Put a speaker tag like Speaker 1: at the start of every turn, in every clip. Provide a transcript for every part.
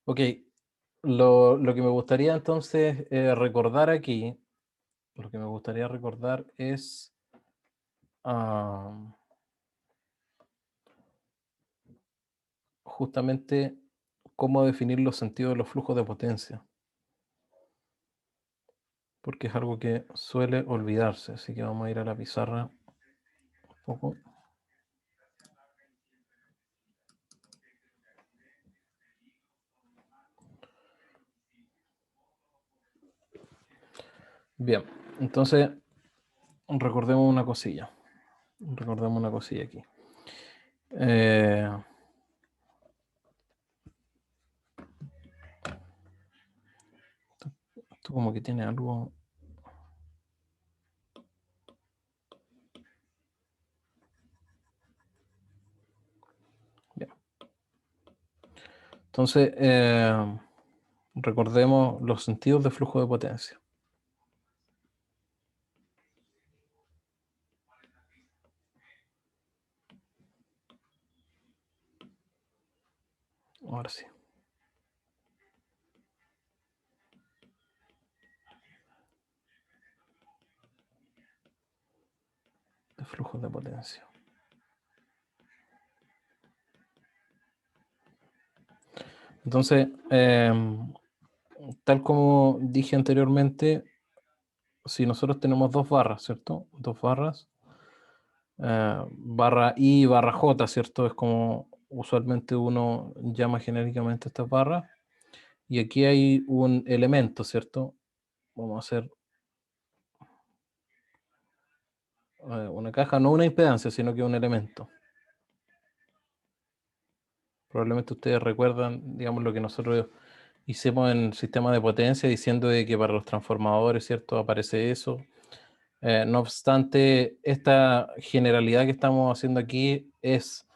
Speaker 1: Ok, lo que me gustaría entonces recordar aquí, lo que me gustaría recordar es ah, justamente cómo definir los sentidos de los flujos de potencia, porque es algo que suele olvidarse, así que vamos a ir a la pizarra un poco. Bien, entonces recordemos una cosilla aquí. Eh, esto como que tiene algo. Bien. Entonces, recordemos los sentidos de flujo de potencia. Ahora sí, de flujos de potencia. Entonces, tal como dije anteriormente, si nosotros tenemos dos barras, ¿cierto? Dos barras, barra I y barra J, ¿cierto? Es como usualmente uno llama genéricamente estas barras. Y aquí hay un elemento, ¿cierto? Vamos a hacer una caja, no una impedancia, sino que un elemento. Probablemente ustedes recuerdan, digamos, lo que nosotros hicimos en el sistema de potencia, diciendo de que para los transformadores, ¿cierto? Aparece eso. No obstante, esta generalidad que estamos haciendo aquí es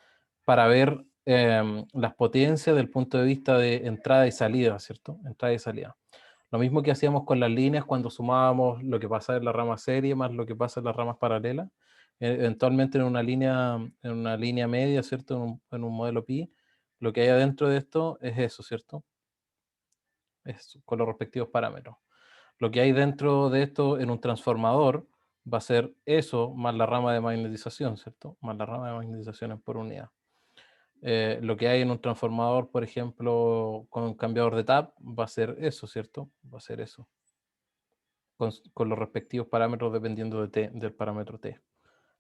Speaker 1: para ver las potencias del punto de vista de entrada y salida, ¿cierto? Entrada y salida. Lo mismo que hacíamos con las líneas cuando sumábamos lo que pasa en la rama serie más lo que pasa en las ramas paralelas. Eventualmente en una línea media, ¿cierto? En un modelo pi, lo que hay adentro de esto es eso, ¿cierto? Es con los respectivos parámetros. Lo que hay dentro de esto en un transformador va a ser eso más la rama de magnetización, ¿cierto? Más la rama de magnetización por unidad. Lo que hay en un transformador, por ejemplo, con un cambiador de tap, va a ser eso, ¿cierto? Va a ser eso, con los respectivos parámetros dependiendo de t, del parámetro t,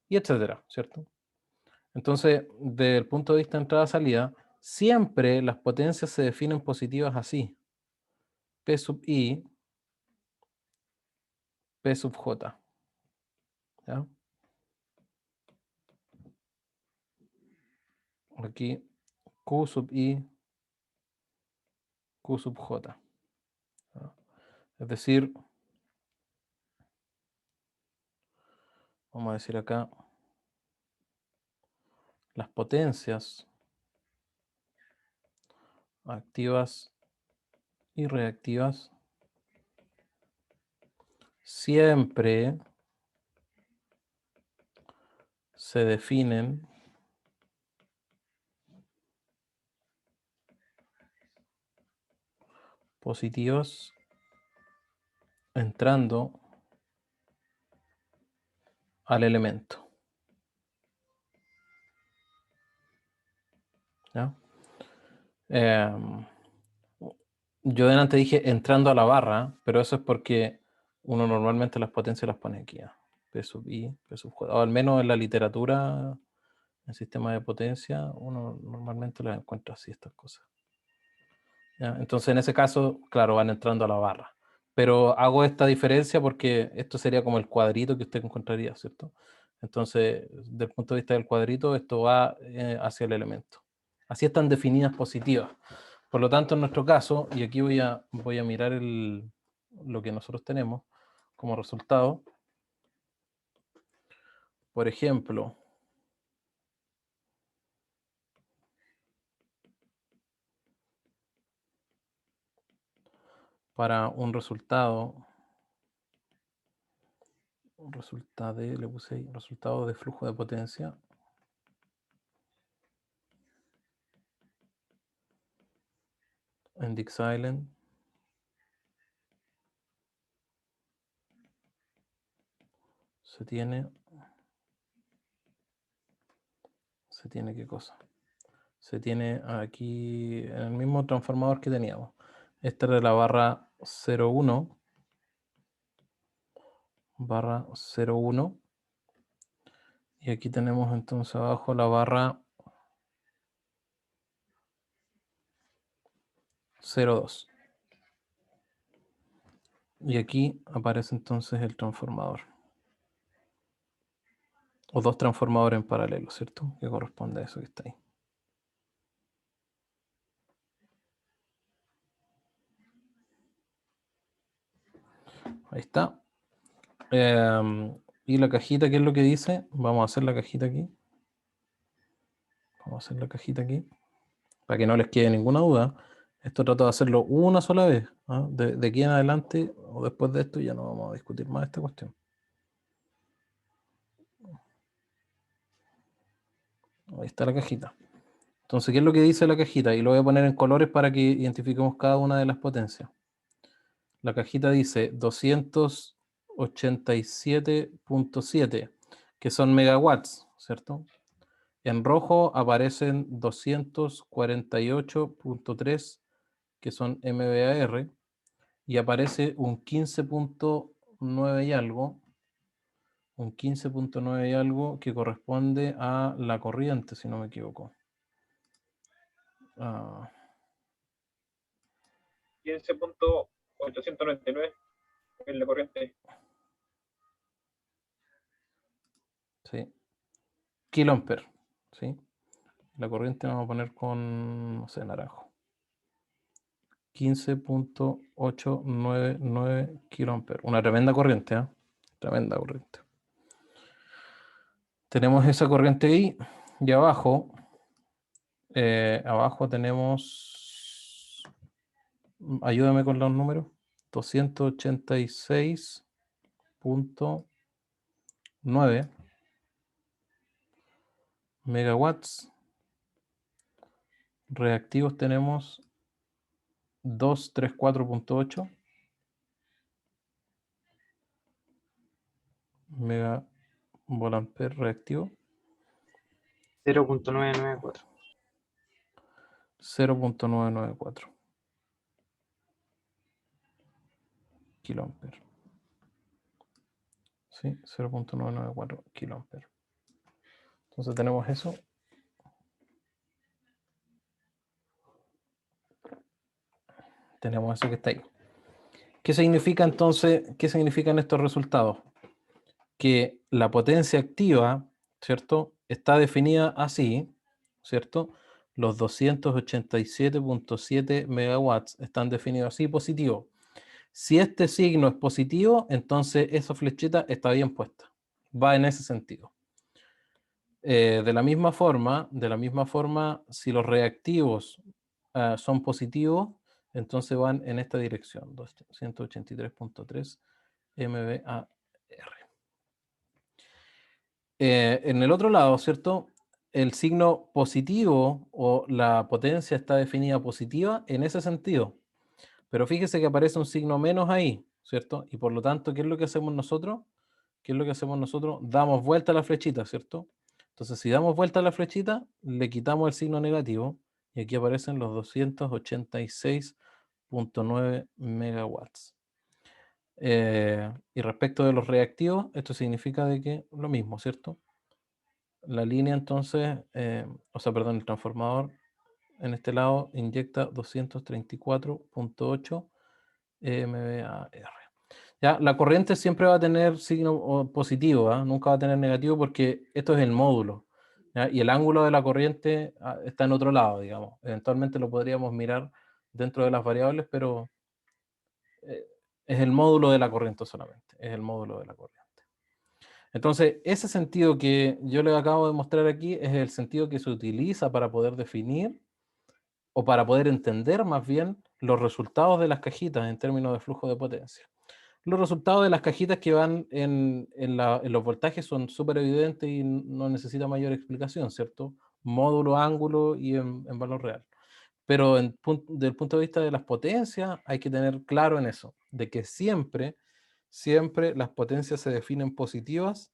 Speaker 1: y etcétera, ¿cierto? Entonces, desde el punto de vista de entrada-salida, siempre las potencias se definen positivas así: P sub i, P sub j, ¿ya? Aquí Q sub i, Q sub j, ¿ya? Es decir, vamos a decir acá, las potencias activas y reactivas siempre se definen positivas entrando al elemento, ¿ya? Em, yo delante dije entrando a la barra, pero eso es porque uno normalmente las potencias las pone aquí, ¿ya? P sub i, P sub j, o al menos en la literatura, en sistema de potencia, uno normalmente las encuentra así, estas cosas, ¿ya? Entonces, en ese caso, claro, van entrando a la barra. Pero hago esta diferencia porque esto sería como el cuadrito que usted encontraría, ¿cierto? Entonces, desde el punto de vista del cuadrito, esto va hacia el elemento. Así están definidas positivas. Por lo tanto, en nuestro caso, y aquí voy a mirar lo que nosotros tenemos como resultado. Por ejemplo, para le puse ahí, resultado de flujo de potencia. en Dix Island. Se tiene qué cosa. Se tiene aquí en el mismo transformador que teníamos. Esta era la barra 01. Barra 01. Y aquí tenemos entonces abajo la barra 02. Y aquí aparece entonces el transformador. O dos transformadores en paralelo, ¿cierto? Que corresponde a eso que está ahí. Ahí está. Y la cajita, ¿qué es lo que dice? Vamos a hacer la cajita aquí. Vamos a hacer la cajita aquí. Para que no les quede ninguna duda. Esto trato de hacerlo una sola vez. ¿Ah? De aquí en adelante o después de esto ya no vamos a discutir más esta cuestión. Ahí está la cajita. Entonces, ¿qué es lo que dice la cajita? Y lo voy a poner en colores para que identifiquemos cada una de las potencias. La cajita dice 287.7, que son megawatts, ¿cierto? En rojo aparecen 248.3, que son MVAR, y aparece un 15.9 y algo, que corresponde a la corriente, si no me equivoco.
Speaker 2: 15.899 es la corriente.
Speaker 1: Sí. Kiloampere, ¿sí? La corriente vamos a poner con, no sé, naranjo. 15.899 kiloamperes. Una tremenda corriente, ¿eh? Tremenda corriente. Tenemos esa corriente ahí. Y abajo, tenemos, ayúdame con los números, 286.9 megawatts. Reactivos tenemos 234.8 megavolamper reactivo.
Speaker 3: 0.994.
Speaker 1: 0.994 kiloamperes. Sí, 0.994 kiloamperes. Entonces tenemos eso. Tenemos eso que está ahí. ¿Qué significa entonces? ¿Qué significan estos resultados? Que la potencia activa, ¿cierto? Está definida así, ¿cierto? Los 287.7 megawatts están definidos así, positivo. Si este signo es positivo, entonces esa flechita está bien puesta. Va en ese sentido. De la misma forma, si los reactivos son positivos, entonces van en esta dirección, 283.3 MVAR. En el otro lado, ¿cierto? El signo positivo o la potencia está definida positiva en ese sentido. Pero fíjese que aparece un signo menos ahí, ¿cierto? Y por lo tanto, ¿qué es lo que hacemos nosotros? Damos vuelta a la flechita, ¿cierto? Entonces, si damos vuelta a la flechita, le quitamos el signo negativo y aquí aparecen los 286.9 megawatts. Y respecto de los reactivos, esto significa de que lo mismo, ¿cierto? La línea entonces, el transformador en este lado inyecta 234.8 MVAR. Ya, la corriente siempre va a tener signo positivo, ¿eh? Nunca va a tener negativo porque esto es el módulo, ¿ya? Y el ángulo de la corriente está en otro lado, digamos. Eventualmente lo podríamos mirar dentro de las variables, pero es el módulo de la corriente solamente, es el módulo de la corriente. Entonces, ese sentido que yo les acabo de mostrar aquí es el sentido que se utiliza para poder definir o para poder entender más bien los resultados de las cajitas en términos de flujo de potencia. Los resultados de las cajitas que van en los voltajes son súper evidentes y no necesita mayor explicación, ¿cierto? Módulo, ángulo y en valor real. Pero desde el punto de vista de las potencias, hay que tener claro en eso, de que siempre las potencias se definen positivas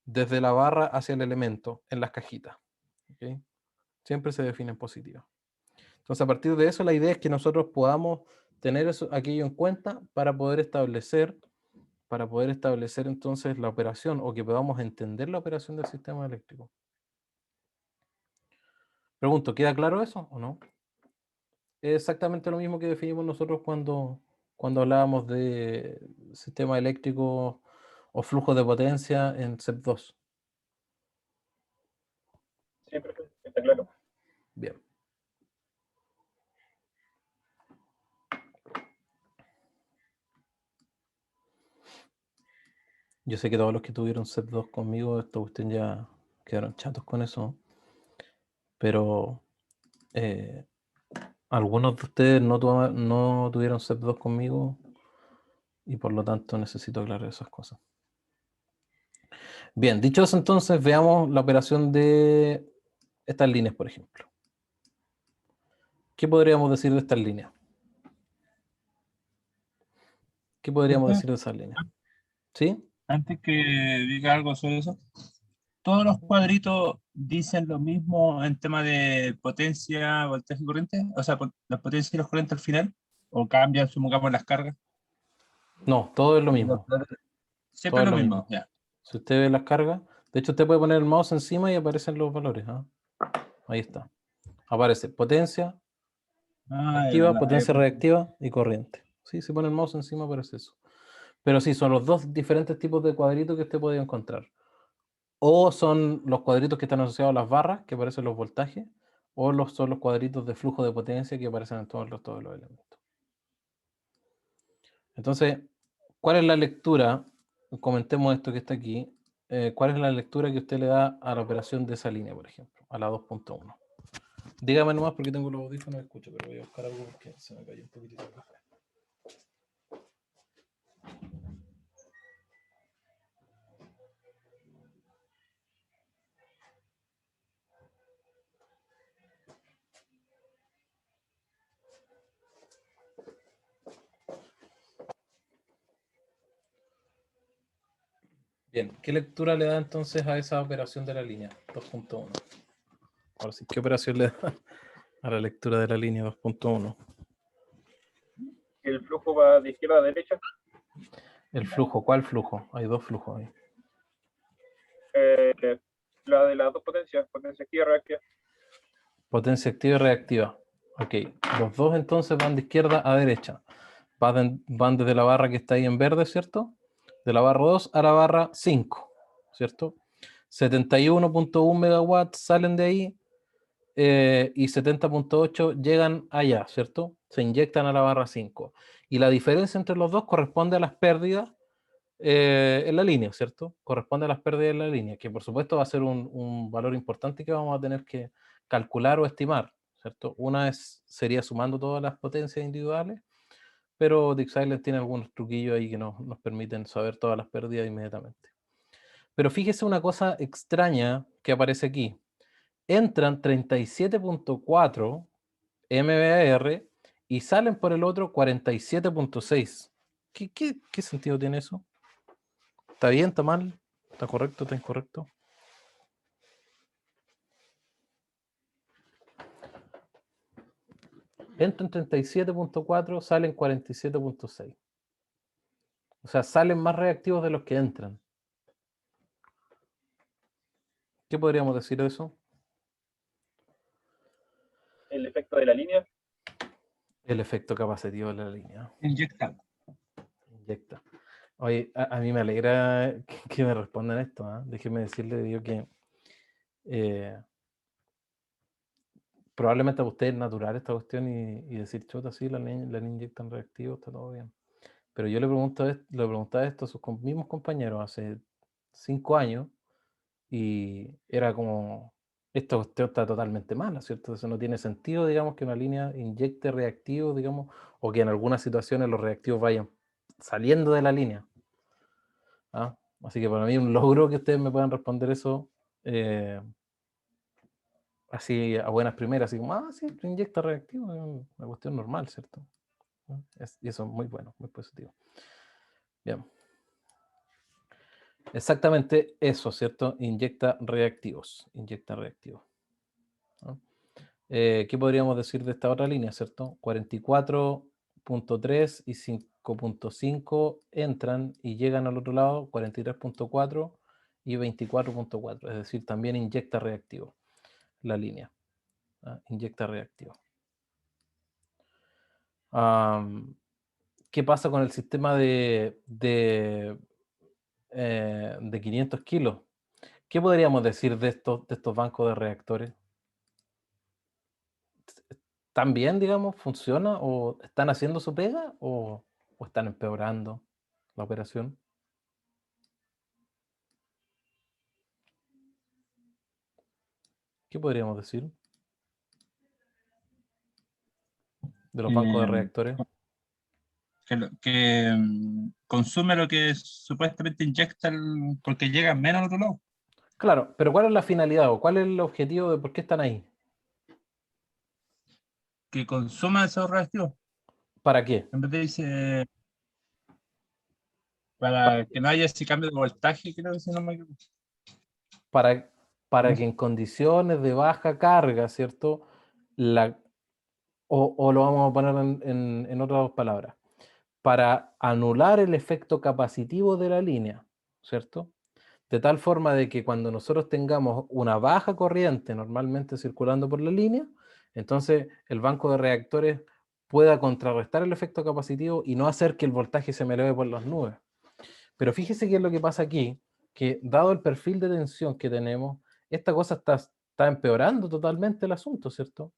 Speaker 1: desde la barra hacia el elemento en las cajitas. ¿Okay? Siempre se definen positivas. Entonces, a partir de eso, la idea es que nosotros podamos tener aquello en cuenta para poder establecer entonces la operación, o que podamos entender la operación del sistema eléctrico. Pregunto, ¿queda claro eso o no? Es exactamente lo mismo que definimos nosotros cuando hablábamos de sistema eléctrico o flujo de potencia en CEP2.
Speaker 2: Sí, perfecto, está claro.
Speaker 1: Bien. Yo sé que todos los que tuvieron CEP2 conmigo, esta cuestión ya quedaron chatos con eso, pero algunos de ustedes no tuvieron CEP2 conmigo y por lo tanto necesito aclarar esas cosas. Bien, dicho eso, entonces veamos la operación de estas líneas, por ejemplo. ¿Qué podríamos decir de estas líneas? ¿Qué podríamos
Speaker 3: Profe,
Speaker 1: decir de esas líneas? ¿Sí?
Speaker 3: antes que diga algo sobre eso, todos los cuadritos dicen lo mismo en tema de potencia, voltaje y corriente, o sea, las potencias y los corrientes al final, o cambian, supongamos, las cargas.
Speaker 1: No, todo es lo
Speaker 3: Los
Speaker 1: mismo.
Speaker 3: colores,
Speaker 1: Todo
Speaker 3: siempre
Speaker 1: es
Speaker 3: lo
Speaker 1: lo
Speaker 3: mismo,
Speaker 1: mismo.
Speaker 3: ya.
Speaker 1: Si usted ve las cargas, de hecho usted puede poner el mouse encima y aparecen los valores. ¿Ah? Ahí está. Aparece potencia
Speaker 3: Ah, es
Speaker 1: activa,
Speaker 3: verdad.
Speaker 1: potencia reactiva y corriente. Sí, si pone el mouse encima aparece eso. Pero sí, son los dos diferentes tipos de cuadritos que usted puede encontrar. O son los cuadritos que están asociados a las barras, que aparecen los voltajes, o son los cuadritos de flujo de potencia que aparecen en todo el resto de los elementos. Entonces, ¿cuál es la lectura? Comentemos esto que está aquí. ¿Cuál es la lectura que usted le da a la operación de esa línea, por ejemplo, a la 2.1? Dígame nomás porque tengo los audífonos y escucho, pero voy a buscar algo porque se me cayó un poquitito acá. Bien, ¿qué lectura le da entonces a esa operación de la línea 2.1? Ahora sí, ¿qué operación le da a la lectura de la línea 2.1?
Speaker 2: El flujo va de izquierda a derecha.
Speaker 1: El flujo, ¿cuál flujo? Hay dos flujos ahí.
Speaker 2: La de las dos potencias, potencia activa y reactiva.
Speaker 1: Potencia activa y reactiva. Ok, los dos entonces van de izquierda a derecha. Van desde la barra que está ahí en verde, ¿cierto? De la barra 2 a la barra 5, ¿cierto? 71.1 megawatts salen de ahí y 70.8 llegan allá, ¿cierto? Se inyectan a la barra 5. Y la diferencia entre los dos corresponde a las pérdidas en la línea, ¿cierto? Corresponde a las pérdidas en la línea, que por supuesto va a ser un valor importante que vamos a tener que calcular o estimar, ¿cierto? Una sería sumando todas las potencias individuales, pero DeepSilent tiene algunos truquillos ahí que nos permiten saber todas las pérdidas inmediatamente. Pero fíjese una cosa extraña que aparece aquí. Entran 37.4 MBAR y salen por el otro 47.6. ¿Qué sentido tiene eso? ¿Está bien? ¿Está mal? ¿Está correcto? ¿Está incorrecto? Entran 37.4, salen 47.6. O sea, salen más reactivos de los que entran. ¿Qué podríamos decir de eso?
Speaker 2: El efecto de la línea.
Speaker 1: El efecto capacitivo de la línea.
Speaker 3: Inyectando.
Speaker 1: Inyecta. Oye, a mí me alegra que me respondan esto. ¿Eh? Déjeme decirle, digo que probablemente a usted es natural esta cuestión y decir, chuta, sí, la niña inyectan reactivos, está todo bien. Pero yo le preguntaba esto a sus mismos compañeros hace 5 años y era como, esta cuestión está totalmente mala, ¿cierto? Eso no tiene sentido, digamos, que una línea inyecte reactivos, digamos, o que en algunas situaciones los reactivos vayan saliendo de la línea. ¿Ah? Así que para mí un logro que ustedes me puedan responder eso así a buenas primeras, así como, sí, inyecta reactivo, es una cuestión normal, ¿cierto? Y eso es muy bueno, muy positivo. Bien. Exactamente eso, ¿cierto? Inyecta reactivos. Inyecta reactivos. ¿No? ¿Qué podríamos decir de esta otra línea, ¿cierto? 44.3 y 5.5 entran y llegan al otro lado, 43.4 y 24.4. Es decir, también inyecta reactivo la línea. Inyecta reactivo. ¿Qué pasa con el sistema de 500 kilos? ¿Qué podríamos decir de estos bancos de reactores? ¿Están bien, digamos? ¿Funciona? ¿O están haciendo su pega? ¿O están empeorando la operación? ¿Qué podríamos decir de los bancos de
Speaker 3: Eh,
Speaker 1: reactores?
Speaker 3: que consume lo que supuestamente inyecta porque llega menos al otro lado.
Speaker 1: Claro, pero ¿cuál es la finalidad o cuál es el objetivo de por qué están ahí?
Speaker 3: Que consuma esos reactivos.
Speaker 1: ¿Para qué?
Speaker 3: En vez de dice, para que no haya ese cambio de voltaje, creo que si no me equivoco.
Speaker 1: Para, para
Speaker 3: No
Speaker 1: que
Speaker 3: sé.
Speaker 1: en condiciones de baja carga, ¿cierto? O lo vamos a poner en otras palabras, para anular el efecto capacitivo de la línea, ¿cierto? De tal forma de que cuando nosotros tengamos una baja corriente normalmente circulando por la línea, entonces el banco de reactores pueda contrarrestar el efecto capacitivo y no hacer que el voltaje se me eleve por las nubes. Pero fíjese qué es lo que pasa aquí, que dado el perfil de tensión que tenemos, esta cosa está empeorando totalmente el asunto, ¿cierto?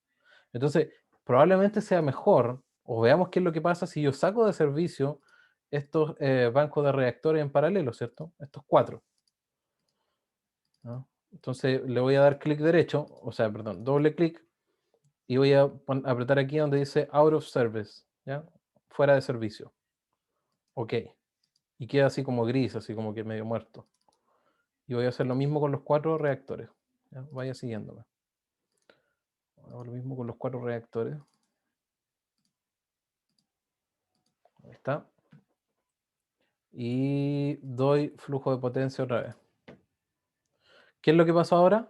Speaker 1: Entonces, probablemente sea mejor, o veamos qué es lo que pasa si yo saco de servicio estos bancos de reactores en paralelo, ¿cierto? Estos 4. ¿No? Entonces le voy a dar clic derecho, o sea, perdón, doble clic, y voy a apretar aquí donde dice out of service, ¿ya? Fuera de servicio. Ok. Y queda así como gris, así como que medio muerto. Y voy a hacer lo mismo con los 4 reactores. ¿Ya? Vaya siguiéndome. Hago lo mismo con los 4 reactores. Ahí está. Y doy flujo de potencia otra vez. ¿Qué es lo que pasó ahora?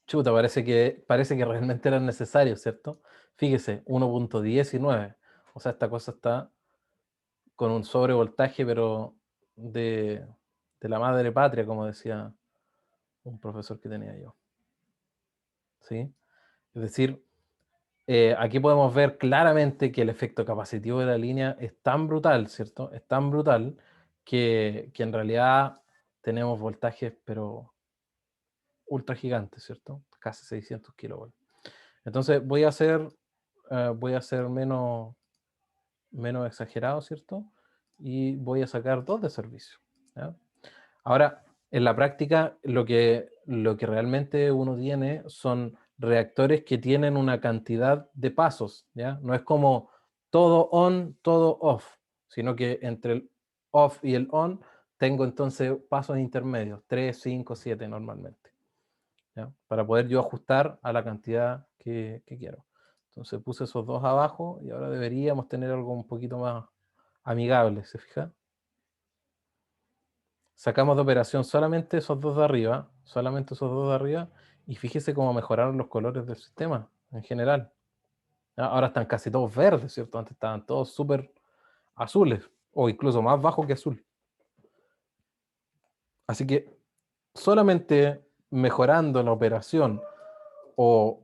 Speaker 1: Chuta, parece que realmente era necesario, ¿cierto? Fíjese, 1.19. O sea, esta cosa está con un sobrevoltaje, pero de, de la madre patria, como decía un profesor que tenía yo. ¿Sí? Es decir, aquí podemos ver claramente que el efecto capacitivo de la línea es tan brutal, ¿cierto? Es tan brutal que en realidad tenemos voltajes, pero ultra gigantes, ¿cierto? Casi 600 kilovolts. Entonces voy a ser menos exagerado, ¿cierto? Y voy a sacar 2 de servicio. ¿Ya? Ahora, en la práctica, lo que realmente uno tiene son reactores que tienen una cantidad de pasos, ¿ya? No es como todo on, todo off, sino que entre el off y el on tengo entonces pasos intermedios, 3, 5, 7 normalmente, ¿ya? Para poder yo ajustar a la cantidad que quiero. Entonces puse esos 2 abajo y ahora deberíamos tener algo un poquito más amigable, ¿se fija? Sacamos de operación solamente esos 2 de arriba, solamente esos 2 de arriba, y fíjese cómo mejoraron los colores del sistema en general. Ahora están casi todos verdes, ¿cierto? Antes estaban todos súper azules, o incluso más bajo que azul. Así que solamente mejorando la operación o,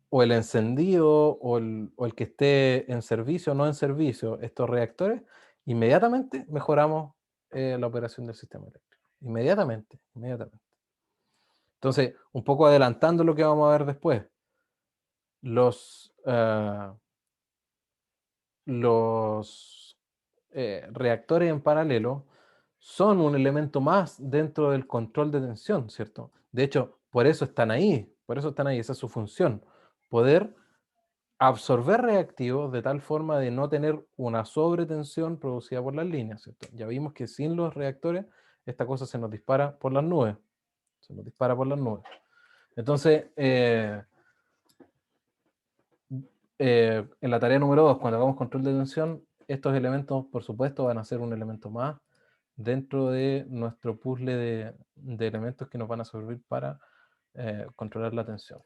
Speaker 1: o el encendido o el que esté en servicio o no en servicio, estos reactores, inmediatamente mejoramos la operación del sistema eléctrico. Inmediatamente, inmediatamente. Entonces, un poco adelantando lo que vamos a ver después, los, reactores en paralelo son un elemento más dentro del control de tensión, ¿cierto? De hecho, por eso están ahí, esa es su función, poder absorber reactivos de tal forma de no tener una sobretensión producida por las líneas, ¿cierto? Ya vimos que sin los reactores esta cosa se nos dispara por las nubes, Entonces, en la tarea número 2, cuando hagamos control de tensión, estos elementos, por supuesto, van a ser un elemento más dentro de nuestro puzzle de elementos que nos van a servir para controlar la tensión.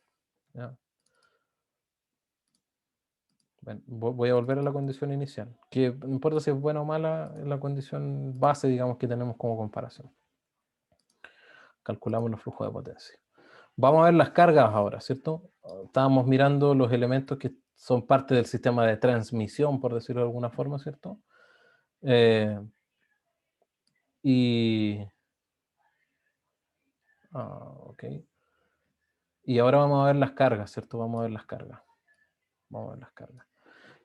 Speaker 1: ¿Ya? Bueno, voy a volver a la condición inicial, que no importa si es buena o mala, es la condición base, digamos, que tenemos como comparación. Calculamos los flujos de potencia. Vamos a ver las cargas ahora, ¿cierto? Estábamos mirando los elementos que son parte del sistema de transmisión, por decirlo de alguna forma, ¿cierto? Ok. Y ahora vamos a ver las cargas, ¿cierto? Vamos a ver las cargas. Vamos a ver las cargas.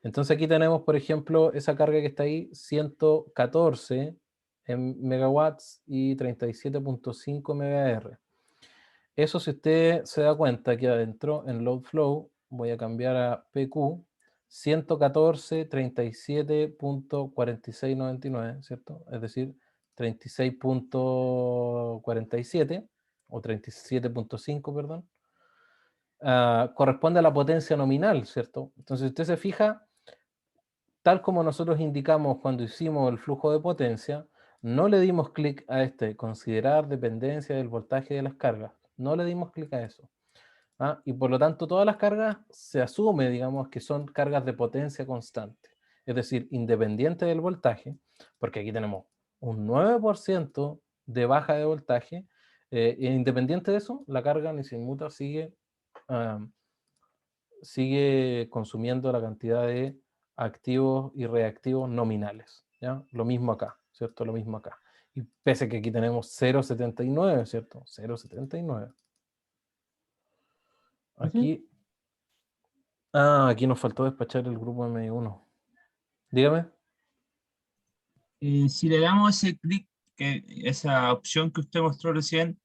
Speaker 1: Entonces aquí tenemos, por ejemplo, esa carga que está ahí, 114 en megawatts y 37.5 MHz. Eso, si usted se da cuenta, aquí adentro en load flow, voy a cambiar a PQ, 114, 37.4699, ¿cierto? Es decir, 36.47 o 37.5, perdón. Corresponde a la potencia nominal, ¿cierto? Entonces, si usted se fija, tal como nosotros indicamos cuando hicimos el flujo de potencia, no le dimos clic a considerar dependencia del voltaje de las cargas. No le dimos clic a eso. Y por lo tanto, todas las cargas se asume, digamos, que son cargas de potencia constante. Es decir, independiente del voltaje, porque aquí tenemos un 9% de baja de voltaje, e independiente de eso, la carga ni se inmuta, sigue consumiendo la cantidad de activos y reactivos nominales. ¿Ya? Lo mismo acá, ¿cierto? Lo mismo acá. Y pese a que aquí tenemos 0,79, ¿cierto? 0,79. Aquí, aquí nos faltó despachar el grupo M1. Dígame.
Speaker 3: Si le damos ese clic, esa opción que usted mostró recién,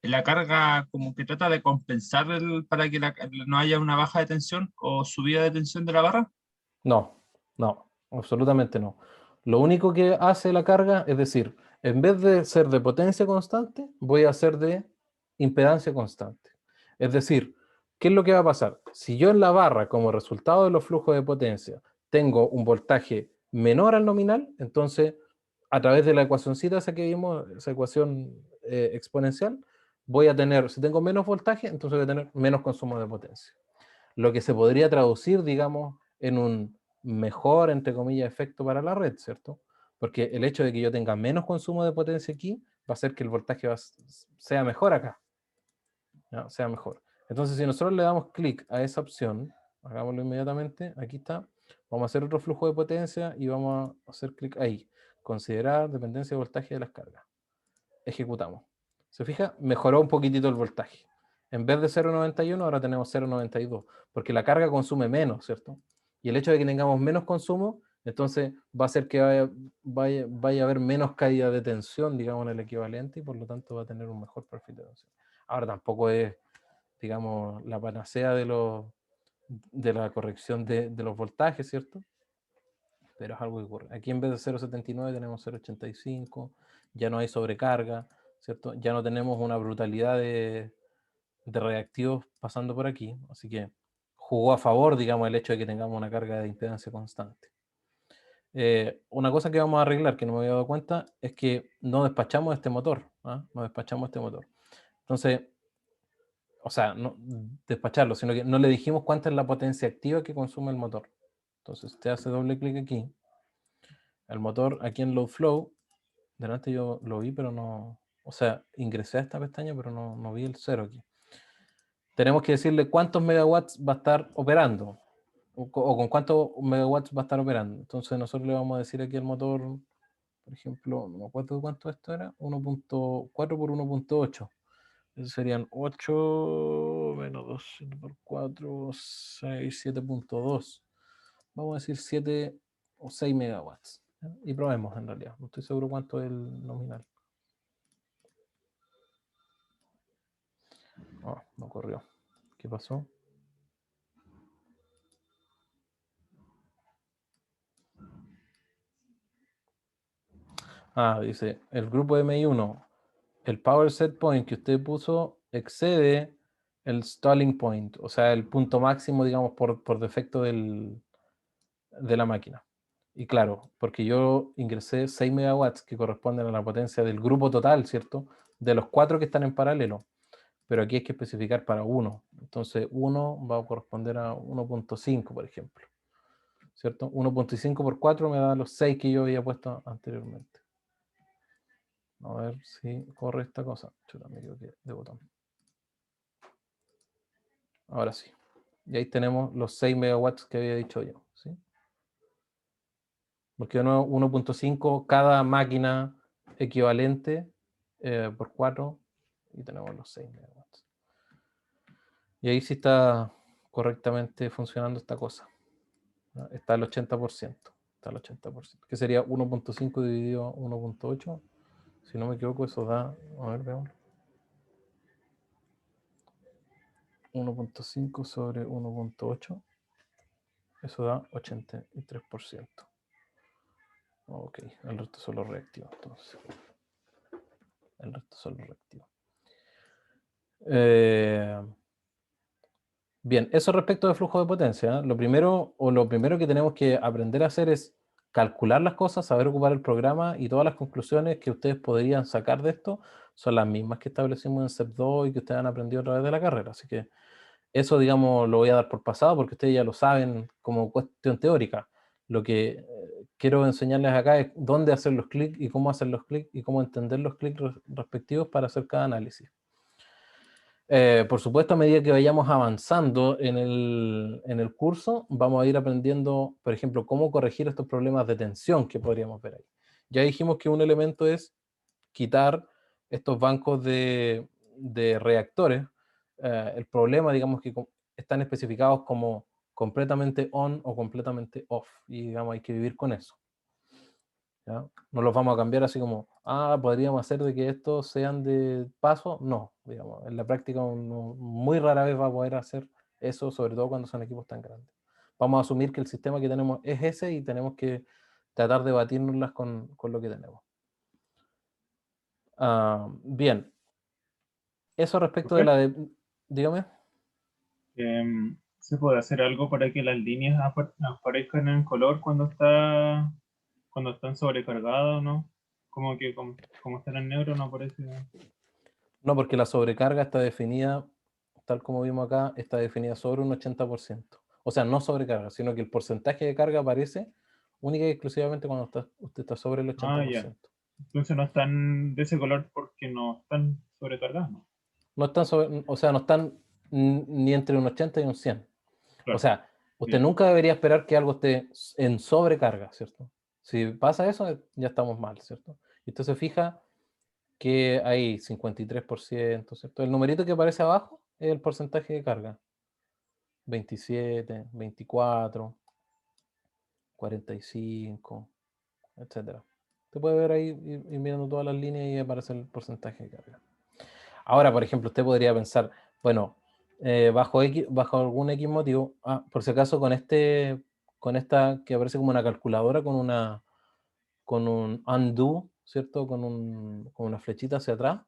Speaker 3: la carga como que trata de compensar para que no haya una baja de tensión o subida de tensión de la barra.
Speaker 1: No, no, absolutamente no. Lo único que hace la carga, es decir, en vez de ser de potencia constante, voy a hacer de impedancia constante. Es decir, ¿qué es lo que va a pasar? Si yo en la barra, como resultado de los flujos de potencia, tengo un voltaje menor al nominal, entonces, a través de la ecuacióncita esa que vimos, esa ecuación exponencial, voy a tener, si tengo menos voltaje, entonces voy a tener menos consumo de potencia. Lo que se podría traducir, digamos, en un mejor, entre comillas, efecto para la red, ¿cierto? Porque el hecho de que yo tenga menos consumo de potencia aquí va a hacer que el voltaje sea mejor acá, ¿ya? Sea mejor. Entonces, si nosotros le damos clic a esa opción, hagámoslo inmediatamente, aquí está, vamos a hacer otro flujo de potencia y vamos a hacer clic ahí, considerar dependencia de voltaje de las cargas. Ejecutamos. ¿Se fija? Mejoró un poquitito el voltaje. En vez de 0,91, ahora tenemos 0,92, porque la carga consume menos, ¿cierto? Y el hecho de que tengamos menos consumo, entonces va a hacer que vaya a haber menos caída de tensión, digamos, en el equivalente, y por lo tanto va a tener un mejor perfil de tensión. Ahora tampoco es, digamos, la panacea de la corrección de los voltajes, ¿cierto? Pero es algo que ocurre. Aquí en vez de 0,79 tenemos 0,85, ya no hay sobrecarga, ¿cierto? Ya no tenemos una brutalidad de reactivos pasando por aquí, así que jugó a favor, digamos, el hecho de que tengamos una carga de impedancia constante. Una cosa que vamos a arreglar, que no me había dado cuenta, es que no despachamos este motor, no despachamos este motor. Entonces, o sea, no despacharlo, sino que no le dijimos cuánta es la potencia activa que consume el motor. Entonces, usted hace doble clic aquí, el motor aquí en Load Flow. Delante yo lo vi, pero no, o sea, ingresé a esta pestaña, pero no vi el 0 aquí. Tenemos que decirle cuántos megawatts va a estar operando, o con cuántos megawatts va a estar operando. Entonces nosotros le vamos a decir aquí al motor, por ejemplo, no me acuerdo cuánto esto era, 1.4 por 1.8. Eso serían 8 menos 2 por 4, 6, 7.2. Vamos a decir 7 o 6 megawatts. Y probemos en realidad. No estoy seguro cuánto es el nominal. No corrió. ¿Qué pasó? Dice, el grupo MI1, el power set point que usted puso excede el stalling point, o sea, el punto máximo, digamos, por defecto de la máquina. Y claro, porque yo ingresé 6 megawatts que corresponden a la potencia del grupo total, ¿cierto? De los 4 que están en paralelo. Pero aquí hay que especificar para uno. Entonces, 1 va a corresponder a 1.5, por ejemplo. ¿Cierto? 1.5 por 4 me da los 6 que yo había puesto anteriormente. A ver si corre esta cosa. Chuta, me equivoqué de botón. Ahora sí. Y ahí tenemos los 6 megawatts que había dicho yo. ¿Sí? Porque de nuevo, 1.5 cada máquina equivalente por 4 y tenemos los 6 megawatts. Y ahí sí está correctamente funcionando esta cosa. ¿No? Está al 80%. Está al 80%. Que sería 1.5 dividido 1.8. Si no me equivoco, eso da. A ver, veamos. 1.5 sobre 1.8. Eso da 83%. Ok, el resto son los reactivos, entonces. El resto son los reactivos. Bien, eso respecto de flujo de potencia. Lo primero que tenemos que aprender a hacer es calcular las cosas, saber ocupar el programa y todas las conclusiones que ustedes podrían sacar de esto son las mismas que establecimos en CEP2 y que ustedes han aprendido a través de la carrera. Así que eso, digamos, lo voy a dar por pasado porque ustedes ya lo saben como cuestión teórica. Lo que quiero enseñarles acá es dónde hacer los clics y cómo hacer los clics y cómo entender los clics respectivos para hacer cada análisis. Por supuesto, a medida que vayamos avanzando en el curso, vamos a ir aprendiendo, por ejemplo, cómo corregir estos problemas de tensión que podríamos ver ahí. Ya dijimos que un elemento es quitar estos bancos de reactores. El problema, digamos, que están especificados como completamente on o completamente off, y digamos, hay que vivir con eso. ¿Ya? No los vamos a cambiar así como, podríamos hacer de que estos sean de paso. No, digamos, en la práctica muy rara vez va a poder hacer eso, sobre todo cuando son equipos tan grandes. Vamos a asumir que el sistema que tenemos es ese y tenemos que tratar de batirnoslas con lo que tenemos. Bien, eso respecto de la dígame.
Speaker 3: ¿Se puede hacer algo para que las líneas aparezcan en color cuando están sobrecargadas, ¿no? Como que como están en negro no aparece.
Speaker 1: No, porque la sobrecarga está definida, tal como vimos acá, está definida sobre un 80%. O sea, no sobrecarga, sino que el porcentaje de carga aparece única y exclusivamente cuando usted está sobre el
Speaker 3: Ah, ya.
Speaker 1: 80%.
Speaker 3: Entonces no están de ese color porque no están sobrecargadas, ¿no?
Speaker 1: No están o sea, no están ni entre un 80 y un 100. O
Speaker 3: Claro,
Speaker 1: sea, usted
Speaker 3: bien.
Speaker 1: nunca debería esperar que algo esté en sobrecarga, ¿cierto? Si pasa eso, ya estamos mal, ¿cierto? Y usted se fija que hay 53%, ¿cierto? El numerito que aparece abajo es el porcentaje de carga. 27, 24, 45, etcétera. Usted puede ver ahí, ir mirando todas las líneas y aparece el porcentaje de carga. Ahora, por ejemplo, usted podría pensar, bueno, bajo algún X motivo, por si acaso con esta que aparece como una calculadora con un undo, ¿cierto? Con una flechita hacia atrás,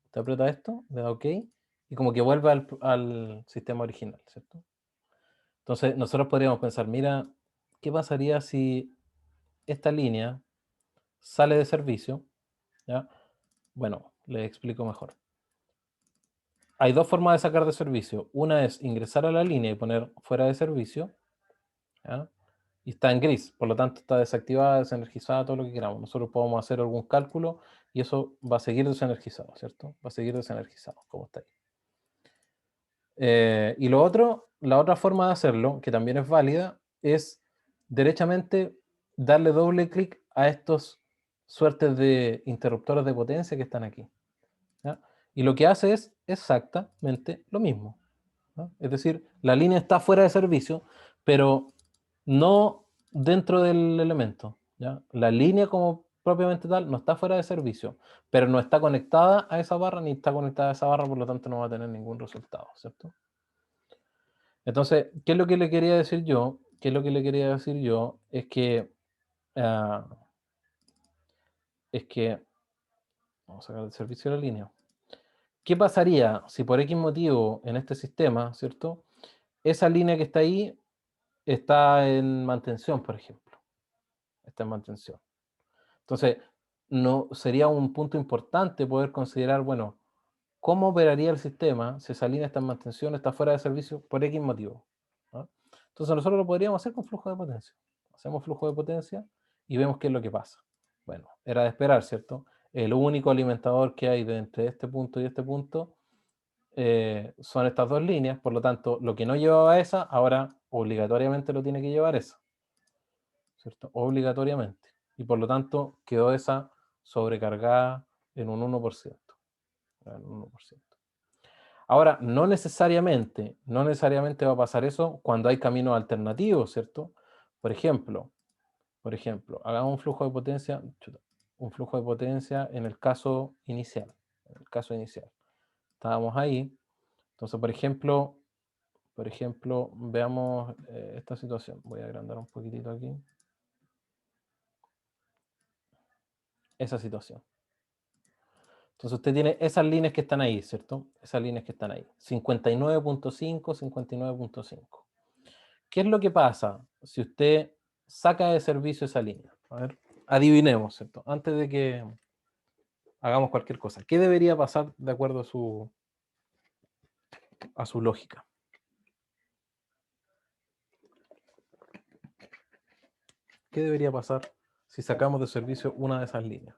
Speaker 1: usted aprieta esto, le da OK, y como que vuelve al sistema original, ¿cierto? Entonces, nosotros podríamos pensar, mira, ¿qué pasaría si esta línea sale de servicio? ¿Ya? Bueno, les explico mejor. Hay dos formas de sacar de servicio. Una es ingresar a la línea y poner fuera de servicio, ¿ya? Y está en gris, por lo tanto está desactivada, desenergizada, todo lo que queramos. Nosotros podemos hacer algún cálculo y eso va a seguir desenergizado, ¿cierto? Va a seguir desenergizado, como está ahí. Y lo otro, la otra forma de hacerlo, que también es válida, es derechamente darle doble clic a estos suertes de interruptores de potencia que están aquí, ¿ya? Y lo que hace es exactamente lo mismo, ¿no? Es decir, la línea está fuera de servicio, pero no dentro del elemento, ¿ya? La línea como propiamente tal no está fuera de servicio, pero no está conectada a esa barra ni está conectada a esa barra, por lo tanto no va a tener ningún resultado, ¿cierto? Entonces, ¿qué es lo que le quería decir yo? ¿Qué es lo que le quería decir yo? Ah, es que vamos a sacar el servicio de la línea. ¿Qué pasaría si por X motivo en este sistema, ¿cierto? Esa línea que está ahí está en mantención, por ejemplo. Está en mantención. Entonces, no, sería un punto importante poder considerar, bueno, ¿cómo operaría el sistema si esa línea está en mantención, está fuera de servicio por X motivo? ¿No? Entonces nosotros lo podríamos hacer con flujo de potencia. Hacemos flujo de potencia y vemos qué es lo que pasa. Bueno, era de esperar, ¿cierto? El único alimentador que hay entre este punto y este punto son estas dos líneas, por lo tanto, lo que no llevaba esa, ahora obligatoriamente lo tiene que llevar esa, ¿cierto? Obligatoriamente. Y por lo tanto, quedó esa sobrecargada en un 1%. En un 1%. Ahora, no necesariamente va a pasar eso cuando hay caminos alternativos, ¿cierto? Por ejemplo, hagamos un flujo de potencia en el caso inicial. En el caso inicial. Estábamos ahí. Entonces, por ejemplo, veamos esta situación. Voy a agrandar un poquitito aquí. Esa situación. Entonces usted tiene esas líneas que están ahí, ¿cierto? Esas líneas que están ahí. 59.5, 59.5. ¿Qué es lo que pasa si usted saca de servicio esa línea? A ver, adivinemos, ¿cierto? Antes de que hagamos cualquier cosa. ¿Qué debería pasar de acuerdo a su lógica? ¿Qué debería pasar si sacamos de servicio una de esas líneas?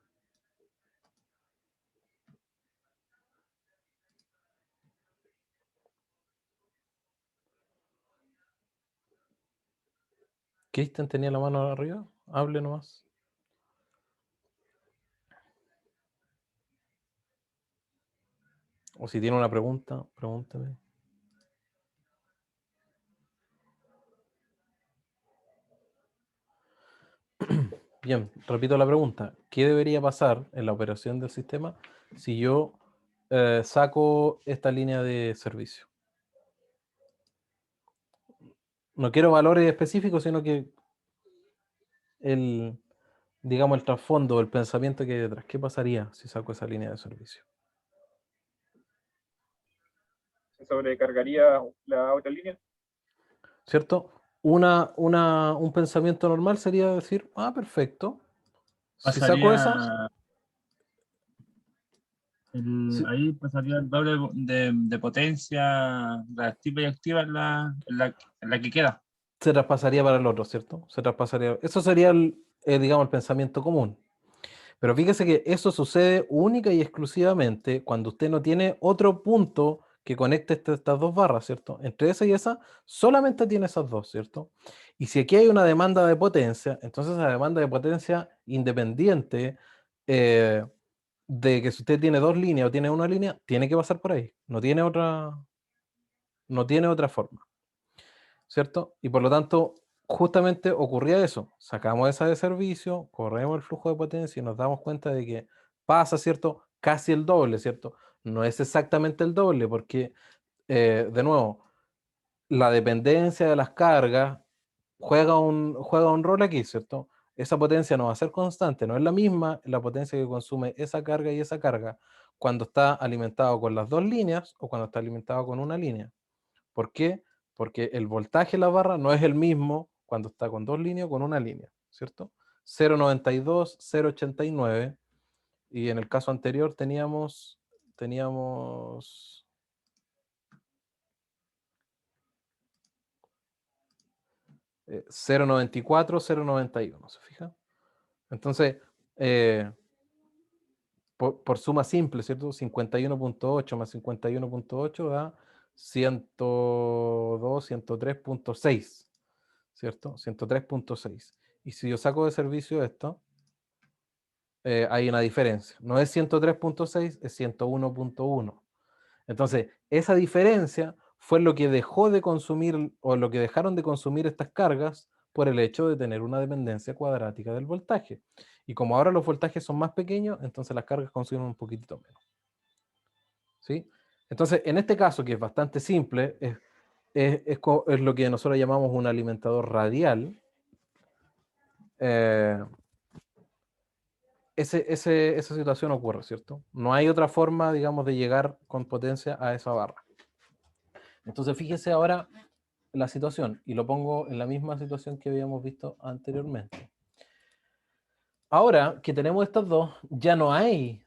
Speaker 1: ¿Cristian tenía la mano arriba? Hable nomás. O si tiene una pregunta, pregúnteme. Bien, repito la pregunta. ¿Qué debería pasar en la operación del sistema si yo saco esta línea de servicio? No quiero valores específicos, sino que digamos, el trasfondo, el pensamiento que hay detrás. ¿Qué pasaría si saco esa línea de servicio?
Speaker 2: ¿Se sobrecargaría la otra línea?
Speaker 1: ¿Cierto? Un pensamiento normal sería decir, perfecto. Si saco esa,
Speaker 3: Pasaría
Speaker 1: si-
Speaker 3: ahí pasaría el doble de potencia reactiva y activa en la que queda.
Speaker 1: se traspasaría para el otro, ¿cierto? Se traspasaría. Eso sería digamos, el pensamiento común. Pero fíjese que eso sucede única y exclusivamente cuando usted no tiene otro punto que conecte estas dos barras, ¿cierto? Entre esa y esa, solamente tiene esas dos, ¿cierto? Y si aquí hay una demanda de potencia, entonces la demanda de potencia independiente de que si usted tiene dos líneas o tiene una línea, tiene que pasar por ahí. No tiene otra forma, ¿cierto? Y por lo tanto, justamente ocurría eso. Sacamos esa de servicio, corremos el flujo de potencia y nos damos cuenta de que pasa, ¿cierto? Casi el doble, ¿cierto? No es exactamente el doble, porque, de nuevo, la dependencia de las cargas juega un rol aquí, ¿cierto? Esa potencia no va a ser constante, no es la misma la potencia que consume esa carga y esa carga cuando está alimentado con las dos líneas o cuando está alimentado con una línea. ¿Por qué? Porque el voltaje de la barra no es el mismo cuando está con dos líneas o con una línea, ¿cierto? 0,92, 0,89 y en el caso anterior teníamos 0,94, 0,91, ¿se fija? Entonces, por suma simple, ¿cierto? 51.8 más 51.8 da 102, 103.6. ¿Cierto? 103.6. Y si yo saco de servicio esto, hay una diferencia. No es 103.6, es 101.1. Entonces, esa diferencia fue lo que dejó de consumir o lo que dejaron de consumir estas cargas por el hecho de tener una dependencia cuadrática del voltaje. Y como ahora los voltajes son más pequeños, entonces las cargas consumen un poquitito menos. ¿Sí? Entonces, en este caso, que es bastante simple, es lo que nosotros llamamos un alimentador radial. esa situación ocurre, ¿cierto? No hay otra forma, digamos, de llegar con potencia a esa barra. Entonces, fíjese ahora la situación, y lo pongo en la misma situación que habíamos visto anteriormente. Ahora que tenemos estas dos, ya no hay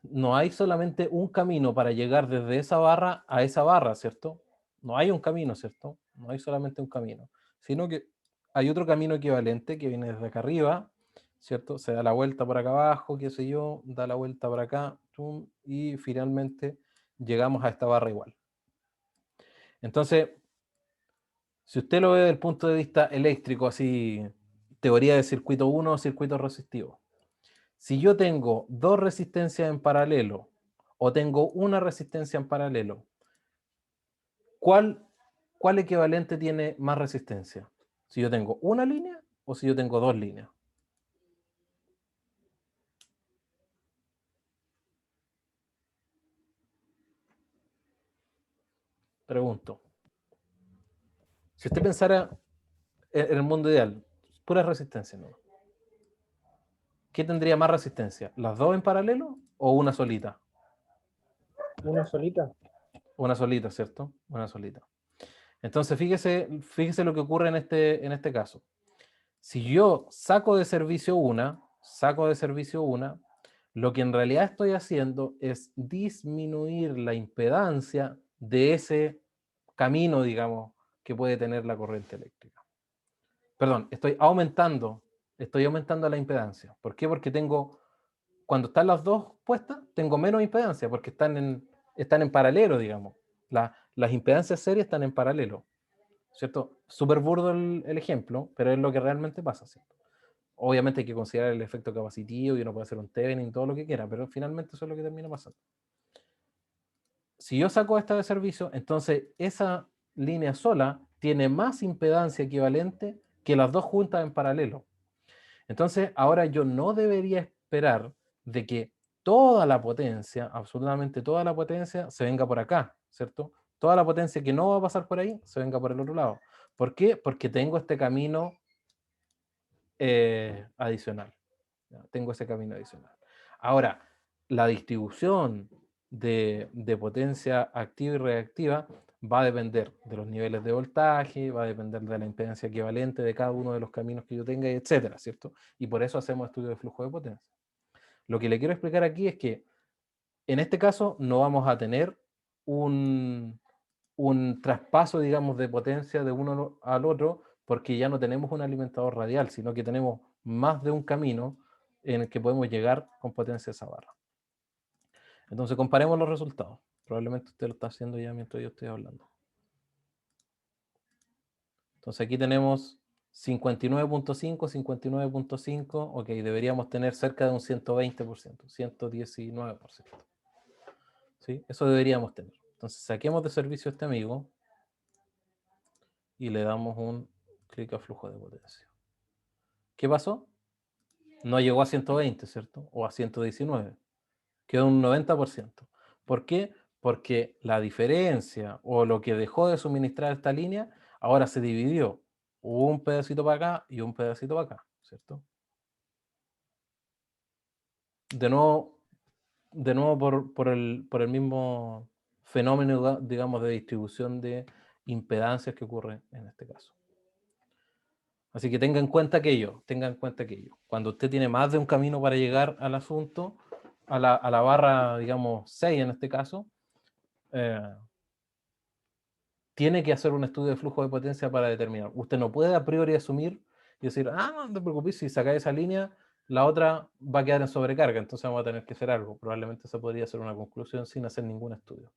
Speaker 1: solamente un camino para llegar desde esa barra a esa barra, ¿cierto? No hay un camino, ¿cierto? No hay solamente un camino, sino que hay otro camino equivalente que viene desde acá arriba, ¿cierto? Se da la vuelta por acá abajo, qué sé yo, da la vuelta por acá, tum, y finalmente llegamos a esta barra igual. Entonces, si usted lo ve desde el punto de vista eléctrico, así, teoría de circuito 1, circuito resistivo. Si yo tengo dos resistencias en paralelo o tengo una resistencia en paralelo, ¿cuál equivalente tiene más resistencia? Si yo tengo una línea o si yo tengo dos líneas. Pregunto. Si usted pensara en el mundo ideal, pura resistencia, ¿no? ¿Qué tendría más resistencia? ¿Las dos en paralelo o una solita?
Speaker 4: Una solita.
Speaker 1: Una solita, ¿cierto? Una solita. Entonces, fíjese lo que ocurre en este caso. Si yo saco de servicio una, lo que en realidad estoy haciendo es disminuir la impedancia de ese camino, digamos, que puede tener la corriente eléctrica. Perdón, estoy aumentando la impedancia. ¿Por qué? Porque cuando están las dos puestas, tengo menos impedancia, porque están en paralelo, digamos. Las impedancias serias están en paralelo, ¿cierto? Súper burdo el ejemplo, pero es lo que realmente pasa, ¿cierto? Obviamente hay que considerar el efecto capacitivo y uno puede hacer un Thevenin, todo lo que quiera, pero finalmente eso es lo que termina pasando. Si yo saco esta de servicio, entonces esa línea sola tiene más impedancia equivalente que las dos juntas en paralelo. Entonces, ahora yo no debería esperar de que toda la potencia, absolutamente toda la potencia, se venga por acá, ¿cierto? Toda la potencia que no va a pasar por ahí, se venga por el otro lado. ¿Por qué? Porque tengo este camino adicional. Tengo ese camino adicional. Ahora, la distribución de potencia activa y reactiva va a depender de los niveles de voltaje, va a depender de la impedancia equivalente de cada uno de los caminos que yo tenga, etcétera, ¿cierto? Y por eso hacemos estudios de flujo de potencia. Lo que le quiero explicar aquí es que en este caso no vamos a tener un traspaso, digamos, de potencia de uno al otro, porque ya no tenemos un alimentador radial, sino que tenemos más de un camino en el que podemos llegar con potencia a esa barra. Entonces comparemos los resultados. Probablemente usted lo está haciendo ya mientras yo estoy hablando. Entonces aquí tenemos 59.5, 59.5, ok, deberíamos tener cerca de un 120%, 119%. ¿Sí? Eso deberíamos tener. Entonces saquemos de servicio a este amigo y le damos un clic a flujo de potencia. ¿Qué pasó? No llegó a 120, ¿cierto? O a 119. Quedó un 90%. ¿Por qué? Porque la diferencia o lo que dejó de suministrar esta línea ahora se dividió. Hubo un pedacito para acá y un pedacito para acá, ¿cierto? De nuevo por el mismo fenómeno, digamos, de distribución de impedancias que ocurre en este caso. Así que tenga en cuenta aquello. Cuando usted tiene más de un camino para llegar al asunto, a la barra, digamos, 6 en este caso, tiene que hacer un estudio de flujo de potencia para determinar. Usted no puede a priori asumir y decir, no te preocupes, si sacáis esa línea, la otra va a quedar en sobrecarga, entonces vamos a tener que hacer algo. Probablemente se podría hacer una conclusión sin hacer ningún estudio.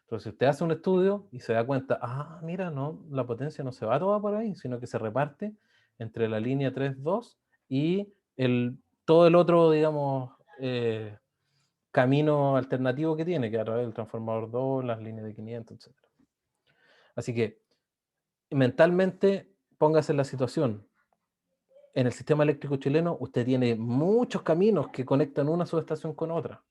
Speaker 1: Entonces, si usted hace un estudio y se da cuenta, mira, no, la potencia no se va toda por ahí, sino que se reparte entre la línea 3.2 y todo el otro, digamos, camino alternativo que tiene, que a través del transformador 2, las líneas de 500, etc. Así que, mentalmente, póngase en la situación. En el sistema eléctrico chileno, usted tiene muchos caminos que conectan una subestación con otra.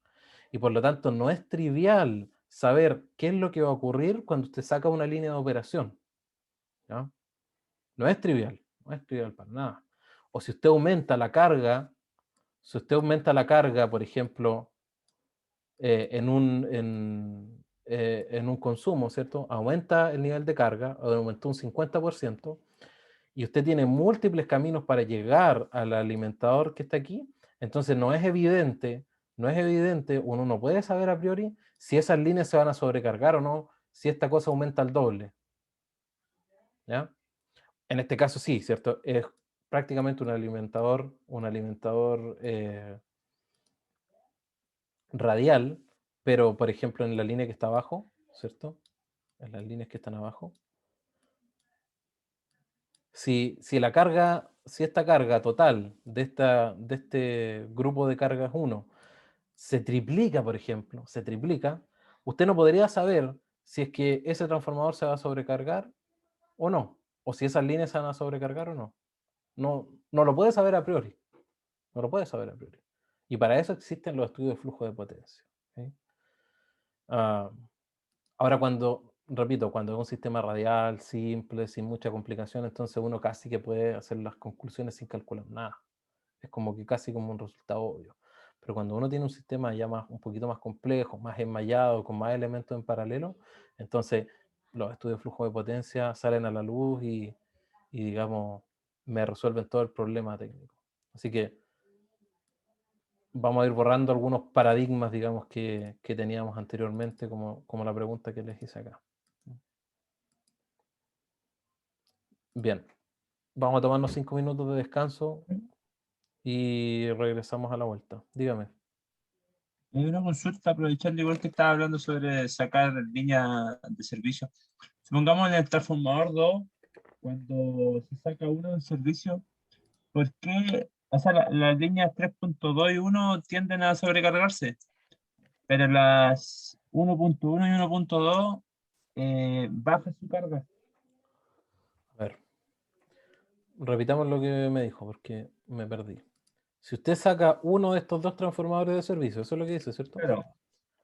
Speaker 1: Y por lo tanto, no es trivial saber qué es lo que va a ocurrir cuando usted saca una línea de operación. ¿Ya? No es trivial para nada. O si usted aumenta la carga si usted aumenta la carga, por ejemplo, en un consumo, ¿cierto? Aumenta el nivel de carga, aumentó un 50%, y usted tiene múltiples caminos para llegar al alimentador que está aquí, entonces no es evidente, uno no puede saber a priori si esas líneas se van a sobrecargar o no, si esta cosa aumenta al doble. ¿Ya? En este caso sí, ¿cierto? Es prácticamente un alimentador radial, pero por ejemplo en la línea que está abajo, ¿cierto? En las líneas que están abajo. Si esta carga total de este grupo de cargas 1 se triplica, por ejemplo, usted no podría saber si es que ese transformador se va a sobrecargar o no, o si esas líneas se van a sobrecargar o no. No lo puede saber a priori. No lo puede saber a priori. Y para eso existen los estudios de flujo de potencia. ¿Sí? Ahora repito, cuando es un sistema radial, simple, sin mucha complicación, entonces uno casi que puede hacer las conclusiones sin calcular nada. Es como que casi como un resultado obvio. Pero cuando uno tiene un sistema ya un poquito más complejo, más enmallado, con más elementos en paralelo, entonces los estudios de flujo de potencia salen a la luz y digamos, me resuelven todo el problema técnico. Así que vamos a ir borrando algunos paradigmas, digamos, que teníamos anteriormente, como la pregunta que les hice acá. Bien, vamos a tomarnos 5 minutos de descanso y regresamos a la vuelta. Dígame.
Speaker 3: Hay una consulta, aprovechando igual que estaba hablando sobre sacar líneas de servicio. Supongamos en el transformador 2, cuando se saca uno del servicio, ¿por qué? O sea, las líneas 3.2 y 1 tienden a sobrecargarse, pero las 1.1 y 1.2 baja su carga.
Speaker 1: A ver, repitamos lo que me dijo, porque me perdí. Si usted saca uno de estos dos transformadores de servicio, eso es lo que dice, ¿cierto?
Speaker 3: Pero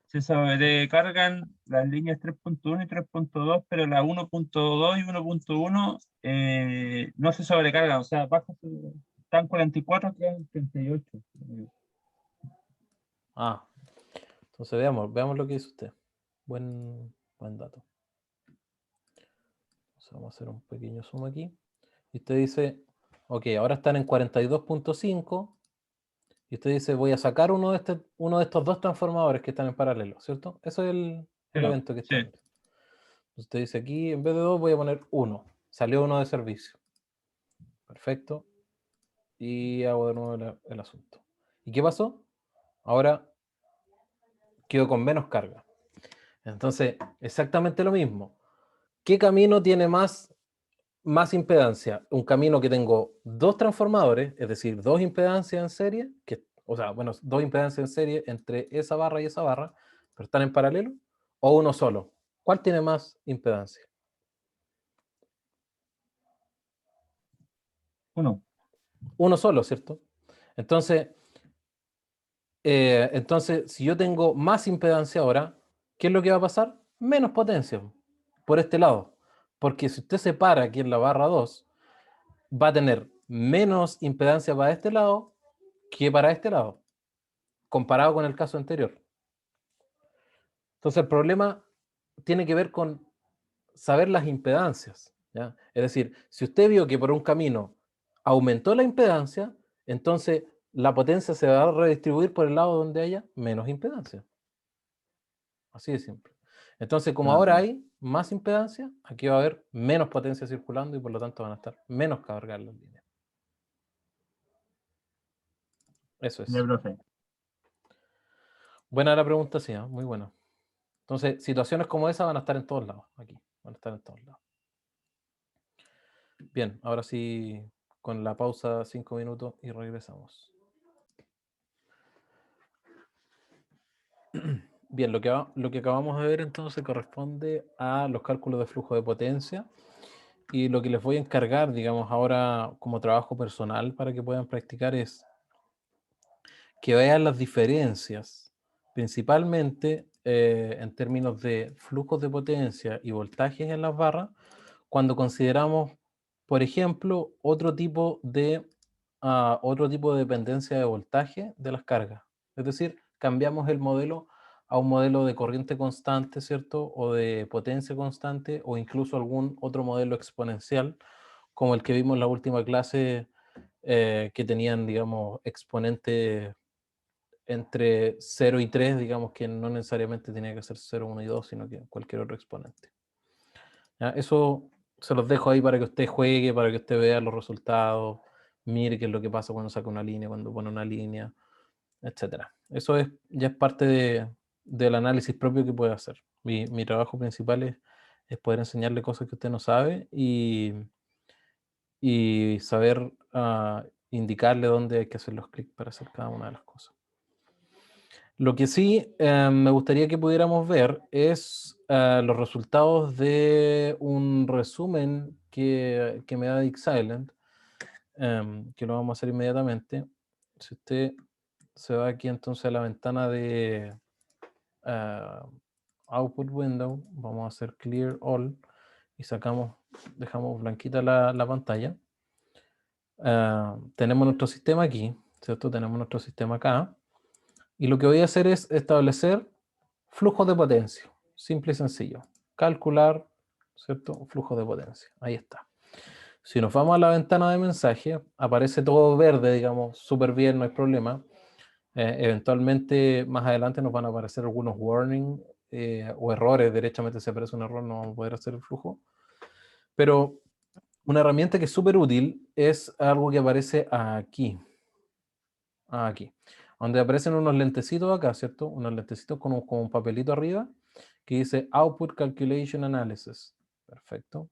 Speaker 3: se sobrecargan las líneas 3.1 y 3.2, pero la 1.2 y 1.1 no se sobrecargan, o sea, están 44, quedan 38.
Speaker 1: Ah, entonces veamos lo que dice usted. Buen dato. Entonces vamos a hacer un pequeño zoom aquí. Y usted dice, ok, ahora están en 42.5. Y usted dice, voy a sacar uno de estos dos transformadores que están en paralelo, ¿cierto? Eso es el
Speaker 3: Pero,
Speaker 1: evento que está
Speaker 3: sí,
Speaker 1: viendo. Usted dice aquí, en vez de 2, voy a poner 1. Salió uno de servicio. Perfecto. Y hago de nuevo el asunto. ¿Y qué pasó? Ahora quedo con menos carga. Entonces, exactamente lo mismo. ¿Qué camino tiene más impedancia? Un camino que tengo dos transformadores, es decir, dos impedancias en serie, dos impedancias en serie entre esa barra y esa barra, pero están en paralelo, o uno solo. ¿Cuál tiene más impedancia?
Speaker 3: uno.
Speaker 1: Uno solo, ¿cierto? Entonces, si yo tengo más impedancia ahora, ¿qué es lo que va a pasar? Menos potencia por este lado. Porque si usted se para aquí en la barra 2, va a tener menos impedancia para este lado que para este lado, comparado con el caso anterior. Entonces el problema tiene que ver con saber las impedancias, ¿ya? Es decir, si usted vio que por un camino aumentó la impedancia, entonces la potencia se va a redistribuir por el lado donde haya menos impedancia. Así de simple. Entonces, como ahora hay más impedancia, aquí va a haber menos potencia circulando y por lo tanto van a estar menos cargadas las líneas. Eso es.
Speaker 3: Ya, profe.
Speaker 1: Buena la pregunta, sí, ¿eh? Muy buena. Entonces, situaciones como esa van a estar en todos lados, aquí. Van a estar en todos lados. Bien, ahora sí, con la pausa 5 minutos y regresamos. Bien, lo que acabamos de ver entonces corresponde a los cálculos de flujo de potencia y lo que les voy a encargar, digamos, ahora como trabajo personal para que puedan practicar es que vean las diferencias, principalmente en términos de flujos de potencia y voltajes en las barras, cuando consideramos, por ejemplo, otro tipo de a otro tipo de dependencia de voltaje de las cargas. Es decir, cambiamos el modelo a un modelo de corriente constante, ¿cierto? O de potencia constante, o incluso algún otro modelo exponencial, como el que vimos en la última clase, que tenían, digamos, exponentes entre 0 y 3, digamos que no necesariamente tenía que ser 0, 1 y 2, sino que cualquier otro exponente. ¿Ya? Eso se los dejo ahí para que usted juegue, para que usted vea los resultados, mire qué es lo que pasa cuando saca una línea, cuando pone una línea, etcétera. Eso ya es parte del análisis propio que puede hacer. Mi trabajo principal es poder enseñarle cosas que usted no sabe y saber indicarle dónde hay que hacer los clics para hacer cada una de las cosas. Lo que sí me gustaría que pudiéramos ver es los resultados de un resumen que me da Xsilent, que lo vamos a hacer inmediatamente. Si usted se va aquí entonces a la ventana de Output Window, vamos a hacer Clear All y dejamos blanquita la pantalla. Tenemos nuestro sistema aquí, ¿cierto? Tenemos nuestro sistema acá. Y lo que voy a hacer es establecer flujos de potencia. Simple y sencillo. Calcular, ¿cierto? Flujo de potencia. Ahí está. Si nos vamos a la ventana de mensaje, aparece todo verde, digamos, súper bien, no hay problema. Eventualmente, más adelante nos van a aparecer algunos warnings o errores. Derechamente, si aparece un error, no vamos a poder hacer el flujo. Pero una herramienta que es súper útil es algo que aparece aquí. Aquí. Donde aparecen unos lentecitos acá, ¿cierto? Unos lentecitos con un papelito arriba que dice Output Calculation Analysis. Perfecto.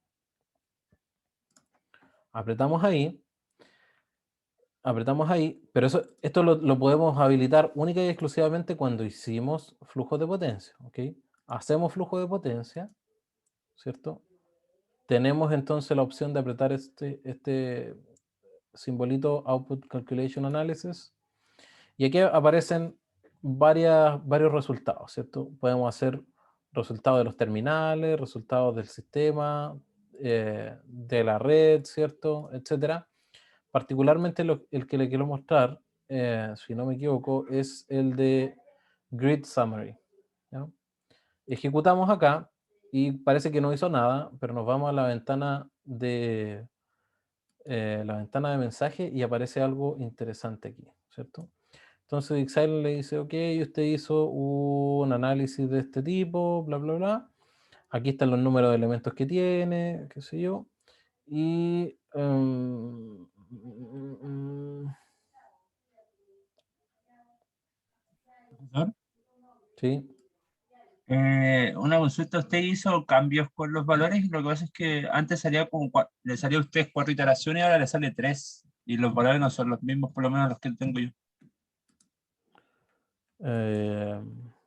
Speaker 1: Apretamos ahí, pero esto lo podemos habilitar única y exclusivamente cuando hicimos flujos de potencia, ¿ok? Hacemos flujo de potencia, ¿cierto? Tenemos entonces la opción de apretar este simbolito Output Calculation Analysis. Y aquí aparecen varios resultados, ¿cierto? Podemos hacer resultados de los terminales, resultados del sistema, de la red, ¿cierto? Etcétera. Particularmente el que le quiero mostrar, si no me equivoco, es el de Grid Summary, ¿ya? Ejecutamos acá y parece que no hizo nada, pero nos vamos a la ventana de mensaje y aparece algo interesante aquí, ¿cierto? Entonces Xsilent le dice, ok, usted hizo un análisis de este tipo, bla, bla, bla. Aquí están los números de elementos que tiene, qué sé yo. Y...
Speaker 3: Profesor,
Speaker 1: sí.
Speaker 3: una consulta, usted hizo cambios con los valores, lo que pasa es que antes salía como, le salía a usted 4 iteraciones y ahora le sale 3, y los valores no son los mismos, por lo menos los que tengo yo.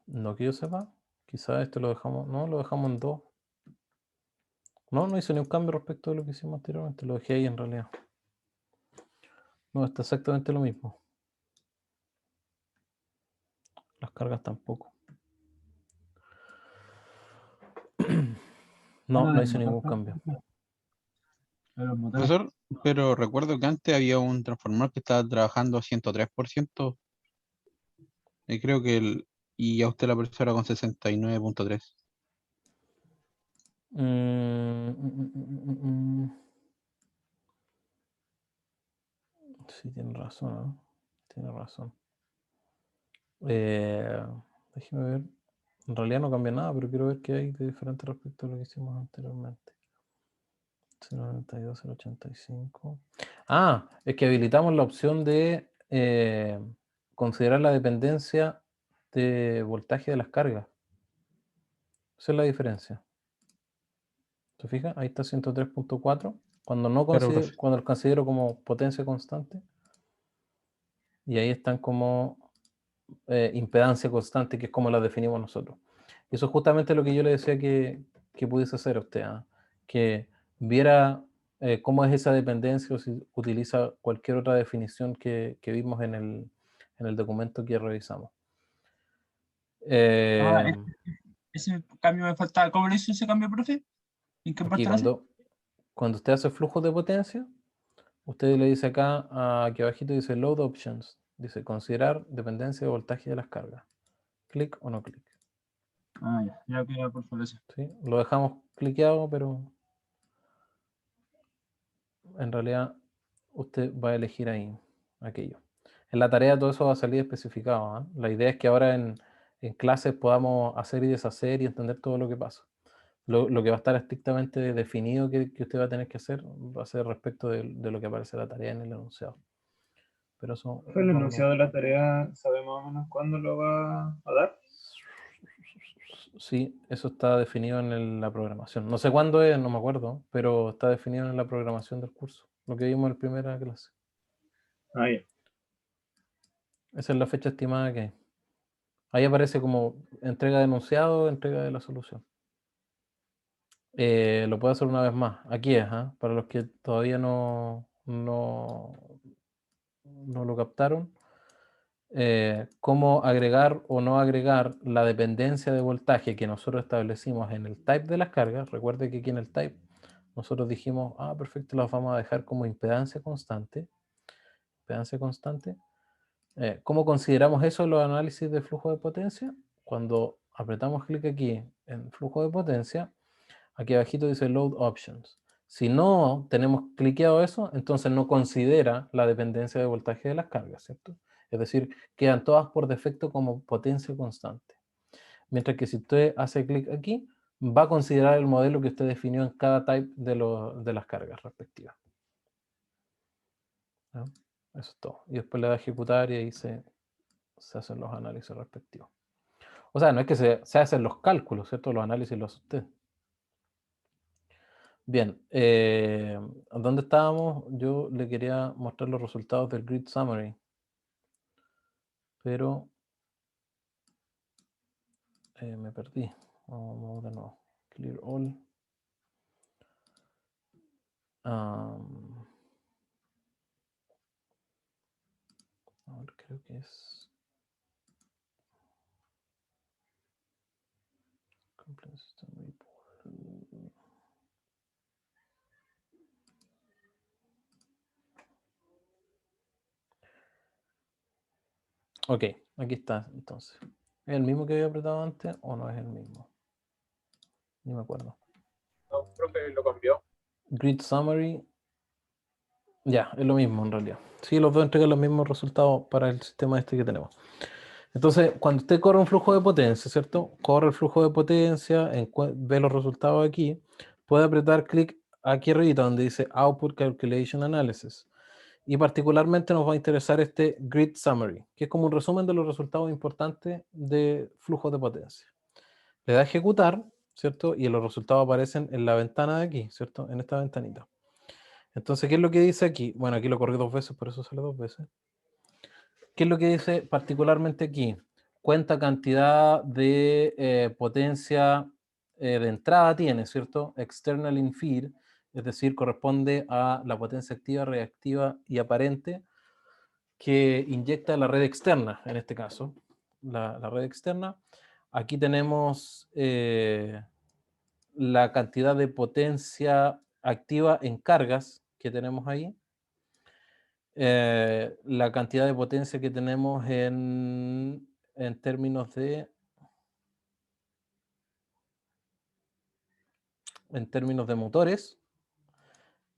Speaker 1: No que yo sepa. Quizás este lo dejamos, no, lo dejamos en 2. No hizo ni un cambio respecto de lo que hicimos anteriormente, lo dejé ahí en realidad. No, está exactamente lo mismo. Las cargas tampoco. No hizo ningún cambio.
Speaker 5: Profesor, pero recuerdo que antes había un transformador que estaba trabajando a 103%, y creo que y a usted la profesora con 69.3.
Speaker 1: Sí, tiene razón, ¿no? Tiene razón. Déjeme ver. En realidad no cambia nada, pero quiero ver qué hay de diferente respecto a lo que hicimos anteriormente. 0.92, 0.85. Ah, es que habilitamos la opción de considerar la dependencia de voltaje de las cargas. Esa es la diferencia. ¿Se fija? Ahí está 103.4. Cuando
Speaker 5: Claro, profe.
Speaker 1: cuando lo considero como potencia constante. Y ahí están como impedancia constante, que es como la definimos nosotros. Y eso es justamente lo que yo le decía que pudiese hacer a usted, ¿eh? Que viera cómo es esa dependencia o si utiliza cualquier otra definición que vimos en el documento que revisamos.
Speaker 3: Ese cambio me faltaba. ¿Cómo lo hizo ese cambio, profe? ¿En qué
Speaker 1: Aquí
Speaker 3: parte lo hace?
Speaker 1: cuando usted hace flujo de potencia, Usted le dice acá, aquí abajito dice Load Options. Dice considerar dependencia de voltaje de las cargas. Clic o no clic.
Speaker 3: Ah, ya queda por favor.
Speaker 1: ¿Sí? Lo dejamos cliqueado, pero en realidad usted va a elegir ahí aquello. En la tarea todo eso va a salir especificado. ¿Ah? La idea es que ahora en clases podamos hacer y deshacer y entender todo lo que pasa. Lo que va a estar estrictamente definido que usted va a tener que hacer va a ser respecto de lo que aparece en la tarea en el enunciado. Pero eso
Speaker 4: ¿Fue el enunciado de la tarea? ¿Sabe más o menos cuándo lo va a dar?
Speaker 1: Sí, eso está definido en la programación. No sé cuándo es, no me acuerdo, pero está definido en la programación del curso. Lo que vimos en la primera clase.
Speaker 4: Ah, ya.
Speaker 1: Esa es la fecha estimada que hay. Ahí aparece como entrega de enunciado, entrega de la solución. Lo puedo hacer una vez más. Aquí es, ¿ah? Para los que todavía no lo captaron. Cómo agregar o no agregar la dependencia de voltaje que nosotros establecimos en el type de las cargas. Recuerde que aquí en el type nosotros dijimos, perfecto, las vamos a dejar como impedancia constante. Impedancia constante. ¿Cómo consideramos eso en los análisis de flujo de potencia? Cuando apretamos clic aquí en flujo de potencia, aquí abajito dice Load Options. Si no tenemos cliqueado eso, entonces no considera la dependencia de voltaje de las cargas, ¿cierto? Es decir, quedan todas por defecto como potencia constante. Mientras que si usted hace clic aquí, va a considerar el modelo que usted definió en cada type de las cargas respectivas. ¿No? Eso es todo. Y después le da a ejecutar y ahí se hacen los análisis respectivos. O sea, no es que se hacen los cálculos, ¿cierto? Los análisis los hace usted. Bien, ¿dónde estábamos? Yo le quería mostrar los resultados del Grid Summary. Pero me perdí. Vamos de nuevo. Clear all. Ahora creo que es Complete System Report. Ok, aquí está entonces. ¿Es el mismo que había apretado antes o no es el mismo? Ni me acuerdo.
Speaker 2: No, creo que lo cambió.
Speaker 1: Grid Summary. Ya, es lo mismo en realidad. Sí, los dos entregan los mismos resultados para el sistema este que tenemos. Entonces, cuando usted corre un flujo de potencia, ¿cierto? Corre el flujo de potencia, ve los resultados aquí, puede apretar clic aquí arriba donde dice Output Calculation Analysis. Y particularmente nos va a interesar este Grid Summary, que es como un resumen de los resultados importantes de flujos de potencia. Le da a ejecutar, ¿cierto? Y los resultados aparecen en la ventana de aquí, ¿cierto? En esta ventanita. Entonces, ¿qué es lo que dice aquí? Bueno, aquí lo corrí 2 veces, por eso sale 2 veces. ¿Qué es lo que dice particularmente aquí? Cuánta cantidad de potencia de entrada tiene, ¿cierto? External in feed, es decir, corresponde a la potencia activa, reactiva y aparente que inyecta la red externa, en este caso, la red externa. Aquí tenemos la cantidad de potencia activa en cargas que tenemos ahí. La cantidad de potencia que tenemos en términos de motores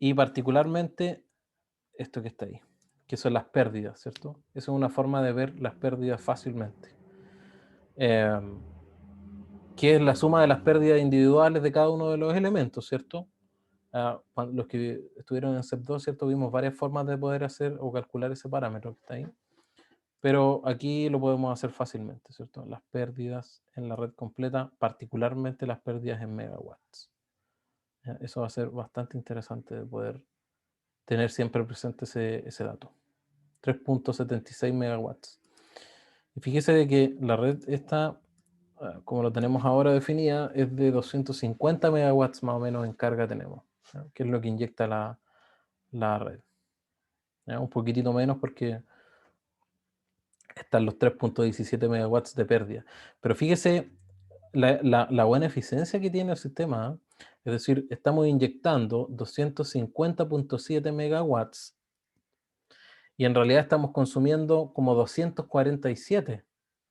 Speaker 1: y particularmente esto que está ahí, que son las pérdidas, ¿cierto? Esa es una forma de ver las pérdidas fácilmente. Que es la suma de las pérdidas individuales de cada uno de los elementos, ¿cierto? Los que estuvieron en CEP2, ¿cierto? Vimos varias formas de poder hacer o calcular ese parámetro que está ahí. Pero aquí lo podemos hacer fácilmente, ¿cierto? Las pérdidas en la red completa, particularmente las pérdidas en megawatts. Eso va a ser bastante interesante de poder tener siempre presente ese dato. 3.76 megawatts. Y fíjese de que la red esta, como lo tenemos ahora definida, es de 250 megawatts más o menos en carga tenemos, ¿ya? Que es lo que inyecta la red. ¿Ya? Un poquitito menos porque están los 3.17 megawatts de pérdida. Pero fíjese la buena eficiencia que tiene el sistema. Es decir, estamos inyectando 250.7 megawatts y en realidad estamos consumiendo como 247,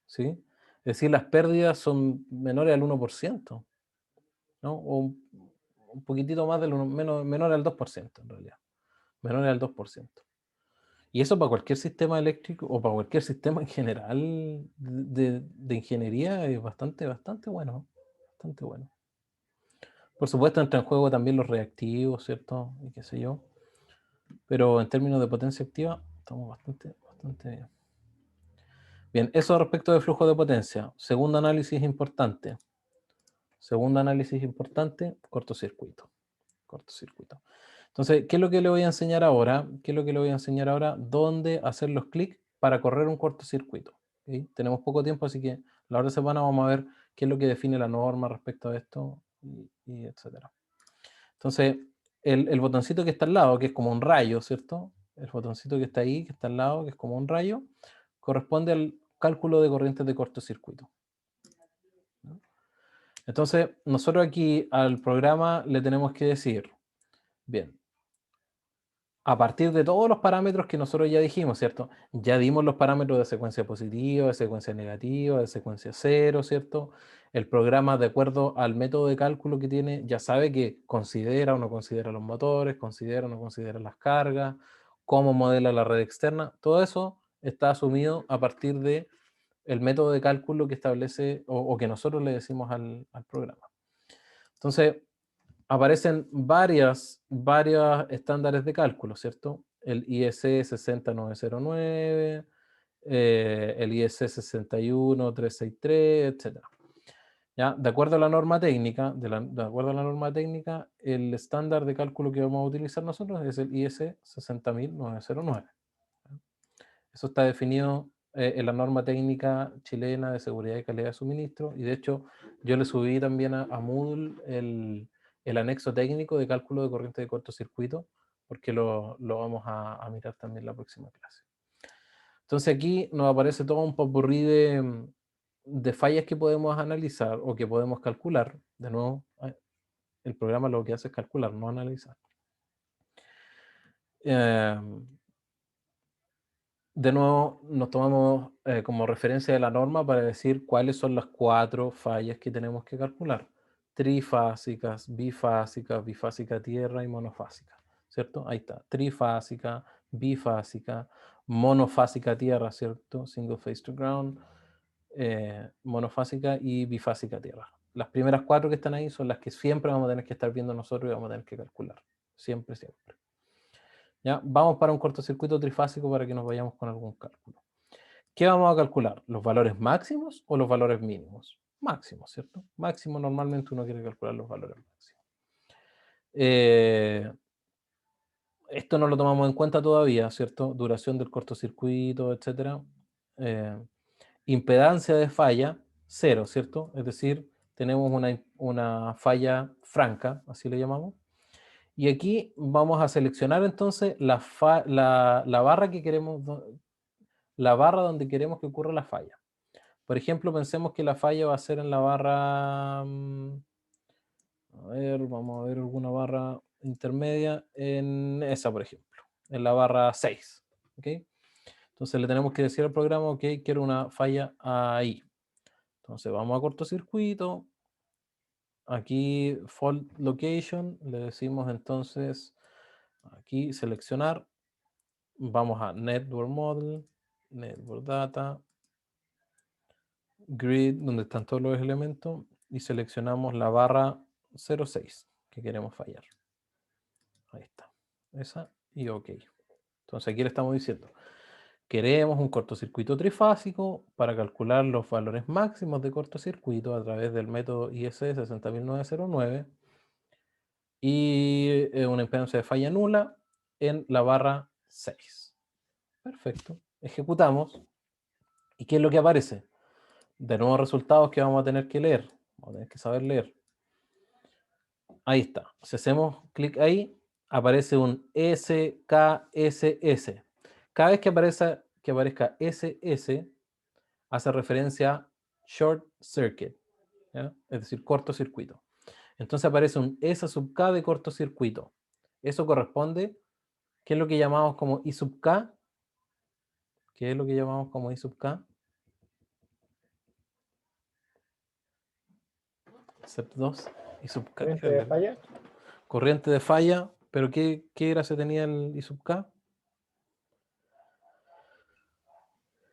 Speaker 1: ¿sí? Es decir, las pérdidas son menores al 1%, ¿no? O un poquitito más del menor al 2% en realidad, menor al 2%. Y eso para cualquier sistema eléctrico o para cualquier sistema en general de ingeniería es bastante bueno, bastante bueno. Por supuesto entra en juego también los reactivos, ¿cierto? Y qué sé yo. Pero en términos de potencia activa, estamos bastante bien. Bien, eso respecto de flujo de potencia. Segundo análisis importante. Cortocircuito. Entonces, ¿qué es lo que le voy a enseñar ahora? ¿Dónde hacer los clics para correr un cortocircuito? ¿Sí? Tenemos poco tiempo, así que la otra semana vamos a ver qué es lo que define la norma respecto a esto, y etcétera. Entonces, el botoncito que está al lado, que es como un rayo, ¿cierto? El botoncito que está ahí, que está al lado, que es como un rayo, corresponde al cálculo de corrientes de cortocircuito. ¿No? Entonces, nosotros aquí al programa le tenemos que decir, bien, a partir de todos los parámetros que nosotros ya dijimos, ¿cierto? Ya dimos los parámetros de secuencia positiva, de secuencia negativa, de secuencia cero, ¿cierto? El programa, de acuerdo al método de cálculo que tiene, ya sabe que considera o no considera los motores, considera o no considera las cargas, cómo modela la red externa. Todo eso está asumido a partir de el método de cálculo que establece o que nosotros le decimos al programa. Entonces, aparecen varios estándares de cálculo, ¿cierto? El IEC 60909, el IEC 61363, etc. ¿Ya? De acuerdo a la norma técnica, el estándar de cálculo que vamos a utilizar nosotros es el IEC 60909. Eso está definido en la norma técnica chilena de seguridad y calidad de suministro, y de hecho yo le subí también a Moodle el anexo técnico de cálculo de corriente de cortocircuito, porque lo vamos a mirar también en la próxima clase. Entonces aquí nos aparece todo un popurrí de fallas que podemos analizar o que podemos calcular. De nuevo, el programa lo que hace es calcular, no analizar. De nuevo, nos tomamos como referencia de la norma para decir cuáles son las 4 fallas que tenemos que calcular. Trifásicas, bifásica tierra y monofásica, ¿cierto? Ahí está, trifásica, bifásica, monofásica tierra, ¿cierto? Single phase to ground, monofásica y bifásica tierra. Las primeras 4 que están ahí son las que siempre vamos a tener que estar viendo nosotros y vamos a tener que calcular. Siempre. ¿Ya? Vamos para un cortocircuito trifásico para que nos vayamos con algún cálculo. ¿Qué vamos a calcular? ¿Los valores máximos o los valores mínimos? Máximos, ¿cierto? Máximo, normalmente uno quiere calcular los valores máximos. Esto no lo tomamos en cuenta todavía, ¿cierto? Duración del cortocircuito, etc. Impedancia de falla, 0, ¿cierto? Es decir, tenemos una falla franca, así le llamamos. Y aquí vamos a seleccionar entonces la barra que queremos, la barra donde queremos que ocurra la falla. Por ejemplo, pensemos que la falla va a ser en la barra, vamos a ver alguna barra intermedia, en esa, por ejemplo, en la barra 6. ¿Ok? Entonces le tenemos que decir al programa, ok, quiero una falla ahí. Entonces vamos a cortocircuito. Aquí fault location, le decimos entonces aquí seleccionar, vamos a network model, network data, grid, donde están todos los elementos, y seleccionamos la barra 06 que queremos fallar. Ahí está, esa y ok. Entonces aquí le estamos diciendo, queremos un cortocircuito trifásico para calcular los valores máximos de cortocircuito a través del método IEC 60909 y una impedancia de falla nula en la barra 6. Perfecto. Ejecutamos. ¿Y qué es lo que aparece? De nuevos resultados que vamos a tener que leer. Vamos a tener que saber leer. Ahí está. Si hacemos clic ahí, aparece un SKSS. Cada vez que aparezca SS, hace referencia a short circuit, ¿ya? Es decir, cortocircuito. Entonces aparece un S sub K de cortocircuito. Eso corresponde, ¿qué es lo que llamamos como I sub K? ¿Qué es lo que llamamos como I sub K? Step 2, I sub K.
Speaker 2: Corriente de falla.
Speaker 1: Corriente de falla, pero ¿qué gracia tenía el I sub K?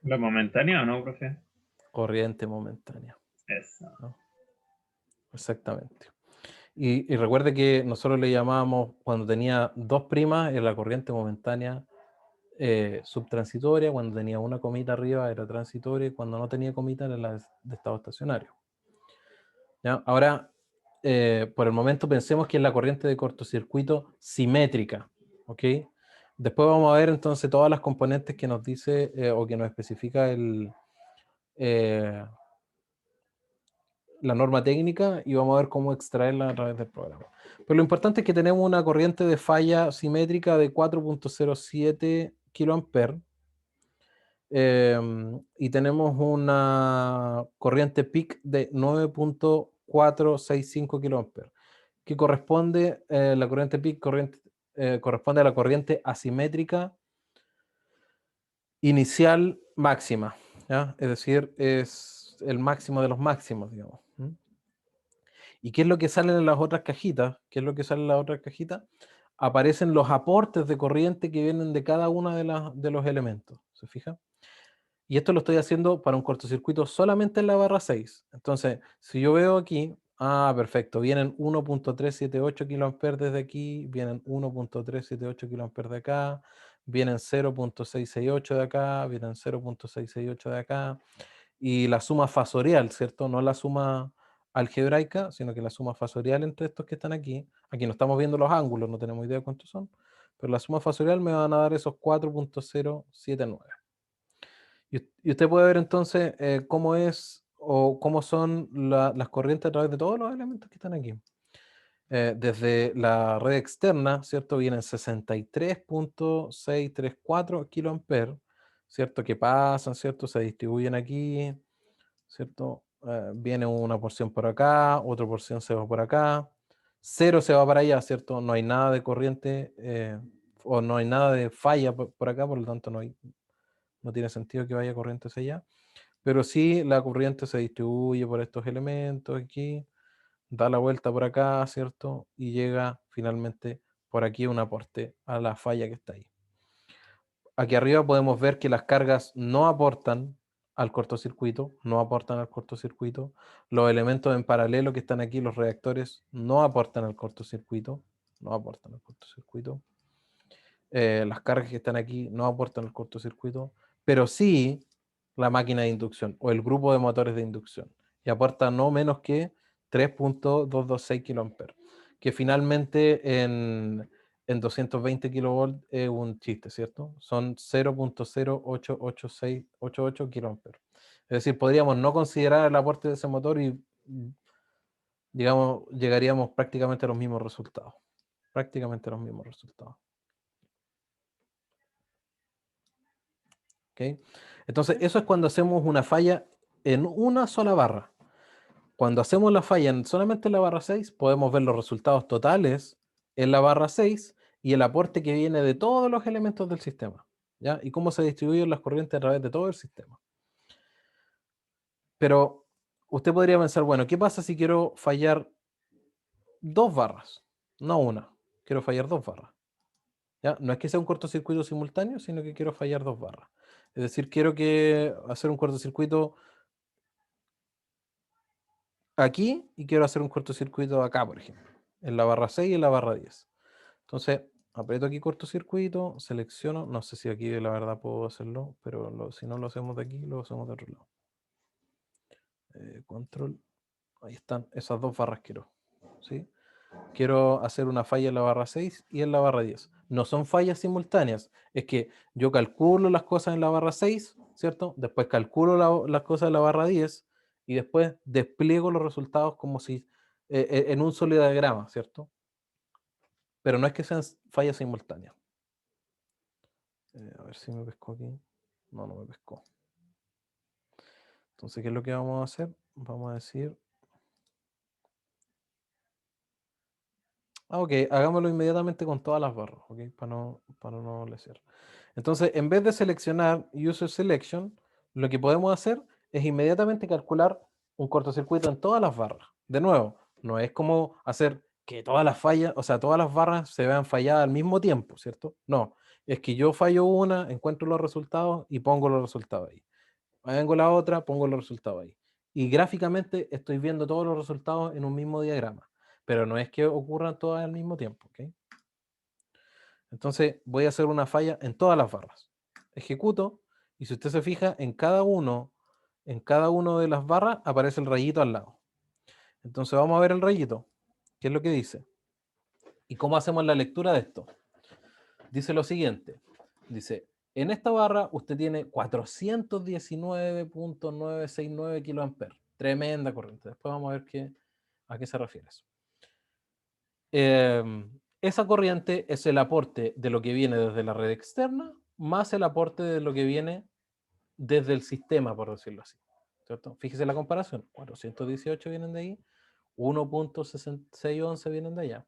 Speaker 4: ¿Lo momentáneo o no, profe?
Speaker 1: Corriente momentánea.
Speaker 4: Eso.
Speaker 1: ¿No? Exactamente. Y recuerde que nosotros le llamábamos, cuando tenía dos primas, era la corriente momentánea subtransitoria, cuando tenía una comita arriba era transitoria, y cuando no tenía comita era la de estado estacionario. ¿Ya? Ahora, por el momento pensemos que es la corriente de cortocircuito simétrica, ¿ok? Después vamos a ver entonces todas las componentes que nos dice o que nos especifica la norma técnica, y vamos a ver cómo extraerla a través del programa. Pero lo importante es que tenemos una corriente de falla simétrica de 4.07 kA, y tenemos una corriente peak de 9.465 kA, que corresponde, la corriente peak corresponde a la corriente asimétrica inicial máxima, ¿ya? Es decir, es el máximo de los máximos, digamos. ¿Y qué es lo que sale en las otras cajitas? ¿Qué es lo que sale en las otras cajitas? Aparecen los aportes de corriente que vienen de cada uno de los elementos, ¿se fija? Y esto lo estoy haciendo para un cortocircuito solamente en la barra 6. Entonces, si yo veo aquí, perfecto, vienen 1.378 kA desde aquí, vienen 1.378 kA de acá, vienen 0.668 de acá, vienen 0.668 de acá, y la suma fasorial, ¿cierto? No la suma algebraica, sino que la suma fasorial entre estos que están aquí. Aquí no estamos viendo los ángulos, no tenemos idea de cuántos son, pero la suma fasorial me van a dar esos 4.079. Y usted puede ver entonces cómo es o cómo son las corrientes a través de todos los elementos que están aquí. Desde la red externa, ¿cierto? Vienen 63.634 kA, ¿cierto? Que pasan, ¿cierto? Se distribuyen aquí, ¿cierto? Viene una porción por acá, otra porción se va por acá, cero se va para allá, ¿cierto? No hay nada de corriente o no hay nada de falla por acá, por lo tanto no tiene sentido que vaya corriente hacia allá. Pero sí la corriente se distribuye por estos elementos aquí, da la vuelta por acá, ¿cierto? Y llega finalmente por aquí un aporte a la falla que está ahí. Aquí arriba podemos ver que las cargas no aportan al cortocircuito, no aportan al cortocircuito. Los elementos en paralelo que están aquí, los reactores, no aportan al cortocircuito, no aportan al cortocircuito. Las cargas que están aquí no aportan al cortocircuito, pero sí la máquina de inducción o el grupo de motores de inducción, y aporta no menos que 3.226 kA, que finalmente en 220 kV es un chiste, ¿cierto? Son 0.08888 kA. Es decir, podríamos no considerar el aporte de ese motor y digamos, llegaríamos prácticamente a los mismos resultados. Prácticamente a los mismos resultados. ¿Okay? Entonces, eso es cuando hacemos una falla en una sola barra. Cuando hacemos la falla solamente en la barra 6, podemos ver los resultados totales en la barra 6 y el aporte que viene de todos los elementos del sistema, ¿ya? Y cómo se distribuyen las corrientes a través de todo el sistema. Pero usted podría pensar, bueno, ¿qué pasa si quiero fallar dos barras? No una, quiero fallar dos barras. ¿Ya? No es que sea un cortocircuito simultáneo, sino que quiero fallar dos barras. Es decir, quiero hacer un cortocircuito aquí y quiero hacer un cortocircuito acá, por ejemplo, en la barra 6 y en la barra 10. Entonces, aprieto aquí cortocircuito, selecciono, no sé si aquí la verdad puedo hacerlo, pero si no lo hacemos de aquí, lo hacemos de otro lado. Control, ahí están, esas dos barras quiero, ¿sí? Quiero hacer una falla en la barra 6 y en la barra 10. No son fallas simultáneas, es que yo calculo las cosas en la barra 6, ¿cierto? Después calculo las cosas en la barra 10 y después despliego los resultados como si en un sólido diagrama, ¿cierto? Pero no es que sean fallas simultáneas. A ver si me pescó aquí. No me pescó. Entonces, ¿qué es lo que vamos a hacer? Vamos a decir... ok, hagámoslo inmediatamente con todas las barras, ok, para no leer. Entonces, en vez de seleccionar User Selection, lo que podemos hacer es inmediatamente calcular un cortocircuito en todas las barras. De nuevo, no es como hacer que todas las fallas, o sea, todas las barras se vean falladas al mismo tiempo, ¿cierto? No, es que yo fallo una, encuentro los resultados y pongo los resultados ahí. Vengo la otra, pongo los resultados ahí. Y gráficamente estoy viendo todos los resultados en un mismo diagrama, pero no es que ocurran todas al mismo tiempo, ¿ok? Entonces voy a hacer una falla en todas las barras. Ejecuto, y si usted se fija, en cada uno de las barras aparece el rayito al lado. Entonces vamos a ver el rayito. ¿Qué es lo que dice? ¿Y cómo hacemos la lectura de esto? Dice lo siguiente. Dice, en esta barra usted tiene 419.969 kiloamperes. Tremenda corriente. Después vamos a ver a qué se refiere eso. Esa corriente es el aporte de lo que viene desde la red externa más el aporte de lo que viene desde el sistema, por decirlo así, ¿cierto? Fíjese la comparación. 418 vienen de ahí, 1.611 vienen de allá.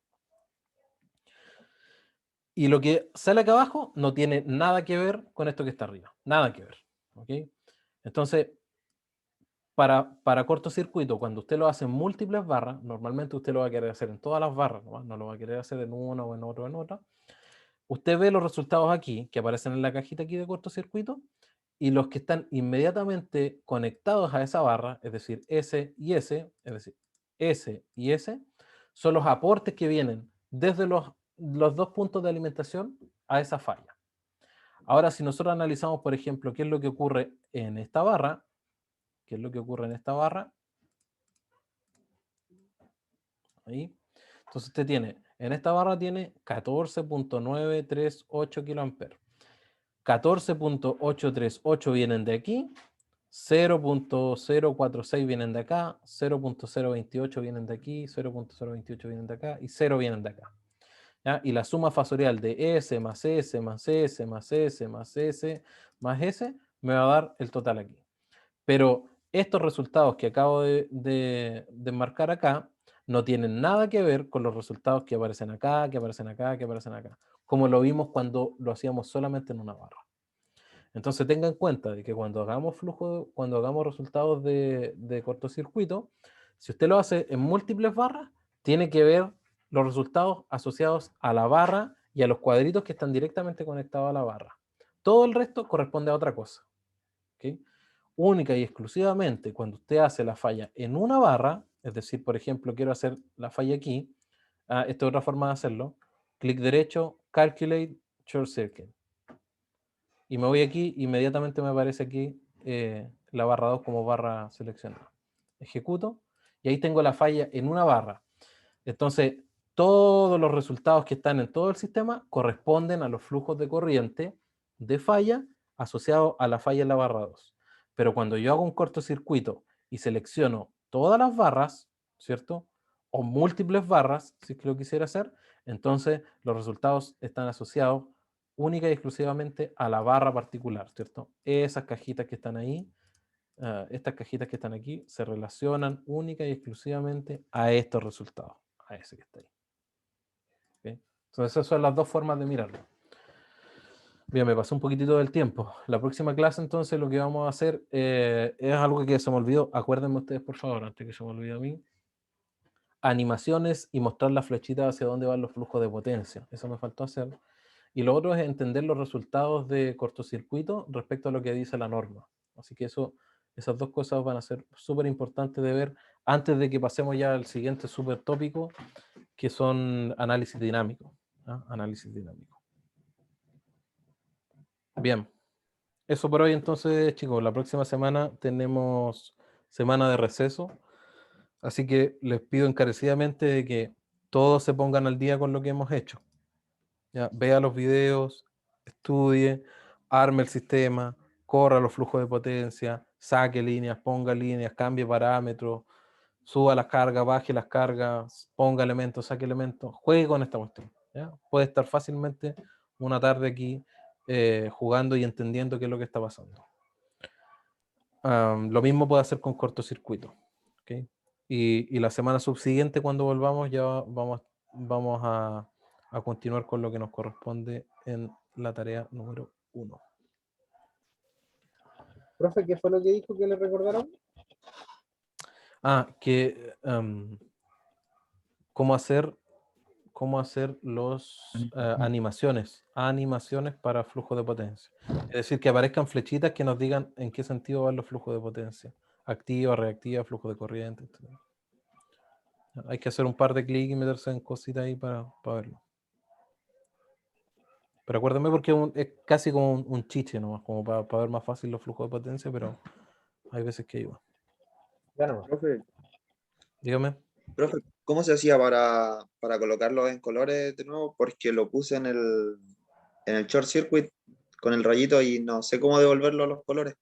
Speaker 1: Y lo que sale acá abajo no tiene nada que ver con esto que está arriba. Nada que ver. ¿Ok? Entonces, para cortocircuito, cuando usted lo hace en múltiples barras, normalmente usted lo va a querer hacer en todas las barras, no lo va a querer hacer en una o en otra o en otra. Usted ve los resultados aquí, que aparecen en la cajita aquí de cortocircuito, y los que están inmediatamente conectados a esa barra, es decir, S y S, es decir, S y S, son los aportes que vienen desde los dos puntos de alimentación a esa falla. Ahora, si nosotros analizamos, por ejemplo, qué es lo que ocurre en esta barra, ahí, entonces usted tiene, en esta barra tiene 14.938 kiloamperes. 14.838 vienen de aquí, 0.046 vienen de acá, 0.028 vienen de aquí, 0.028 vienen de acá y 0 vienen de acá. ¿Ya? Y la suma fasorial de S más S más S más S más S más S me va a dar el total aquí. Pero estos resultados que acabo de marcar acá no tienen nada que ver con los resultados que aparecen acá, que aparecen acá, que aparecen acá, como lo vimos cuando lo hacíamos solamente en una barra. Entonces tenga en cuenta de que cuando hagamos resultados de cortocircuito, si usted lo hace en múltiples barras, tiene que ver los resultados asociados a la barra y a los cuadritos que están directamente conectados a la barra. Todo el resto corresponde a otra cosa. ¿Okay? Única y exclusivamente cuando usted hace la falla en una barra, es decir, por ejemplo, quiero hacer la falla aquí, esta es otra forma de hacerlo, clic derecho, Calculate, Short Circuit. Y me voy aquí, inmediatamente me aparece aquí la barra 2 como barra seleccionada. Ejecuto, y ahí tengo la falla en una barra. Entonces, todos los resultados que están en todo el sistema corresponden a los flujos de corriente de falla asociados a la falla en la barra 2. Pero cuando yo hago un cortocircuito y selecciono todas las barras, ¿cierto? O múltiples barras, si es que lo quisiera hacer, entonces los resultados están asociados única y exclusivamente a la barra particular, ¿cierto? Esas cajitas que están ahí, estas cajitas que están aquí, se relacionan única y exclusivamente a estos resultados, a ese que está ahí. ¿Okay? Entonces esas son las dos formas de mirarlo. Bien, me pasó un poquitito del tiempo. La próxima clase entonces lo que vamos a hacer es algo que se me olvidó. Acuérdenme ustedes por favor, antes que se me olvide a mí. Animaciones y mostrar las flechitas hacia dónde van los flujos de potencia. Eso me faltó hacer. Y lo otro es entender los resultados de cortocircuito respecto a lo que dice la norma. Así que esas dos cosas van a ser súper importantes de ver antes de que pasemos ya al siguiente súper tópico, que son análisis dinámico. ¿Ah? Análisis dinámico. Bien. Eso por hoy entonces, chicos. La próxima semana tenemos semana de receso. Así que les pido encarecidamente de que todos se pongan al día con lo que hemos hecho. ¿Ya? Vea los videos, estudie, arme el sistema, corra los flujos de potencia, saque líneas, ponga líneas, cambie parámetros, suba las cargas, baje las cargas, ponga elementos, saque elementos, juegue con esta cuestión. ¿Ya? Puede estar fácilmente una tarde aquí jugando y entendiendo qué es lo que está pasando. Lo mismo puede hacer con cortocircuito. ¿Okay? Y la semana subsiguiente, cuando volvamos, ya vamos a continuar con lo que nos corresponde en la tarea número 1.
Speaker 6: Profe, ¿qué fue lo que dijo que le recordaron?
Speaker 1: Que cómo hacer los animaciones para flujo de potencia. Es decir, que aparezcan flechitas que nos digan en qué sentido van los flujos de potencia. Activa, reactiva, flujo de corriente, etc. Hay que hacer un par de clics y meterse en cositas ahí para verlo. Pero acuérdame porque es casi como un chiche nomás, como para ver más fácil los flujos de potencia, pero hay veces que ayuda.
Speaker 6: Ya no.
Speaker 1: Dígame.
Speaker 7: Profe, ¿cómo se hacía para colocarlo en colores de nuevo? Porque lo puse en el short circuit con el rayito y no sé cómo devolverlo a los colores.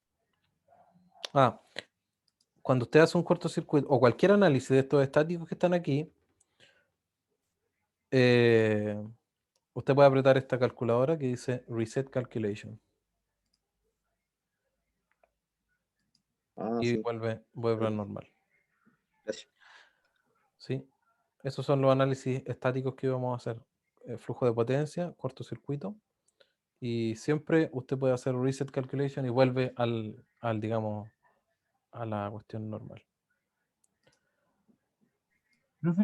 Speaker 1: Cuando usted hace un cortocircuito o cualquier análisis de estos estáticos que están aquí, usted puede apretar esta calculadora que dice Reset Calculation. Y
Speaker 7: Sí,
Speaker 1: vuelve al normal.
Speaker 7: gracias.
Speaker 1: ¿Sí? Esos son los análisis estáticos que íbamos a hacer. Flujo de potencia, cortocircuito. Y siempre usted puede hacer Reset Calculation y vuelve digamos, a la cuestión normal.
Speaker 3: Profe,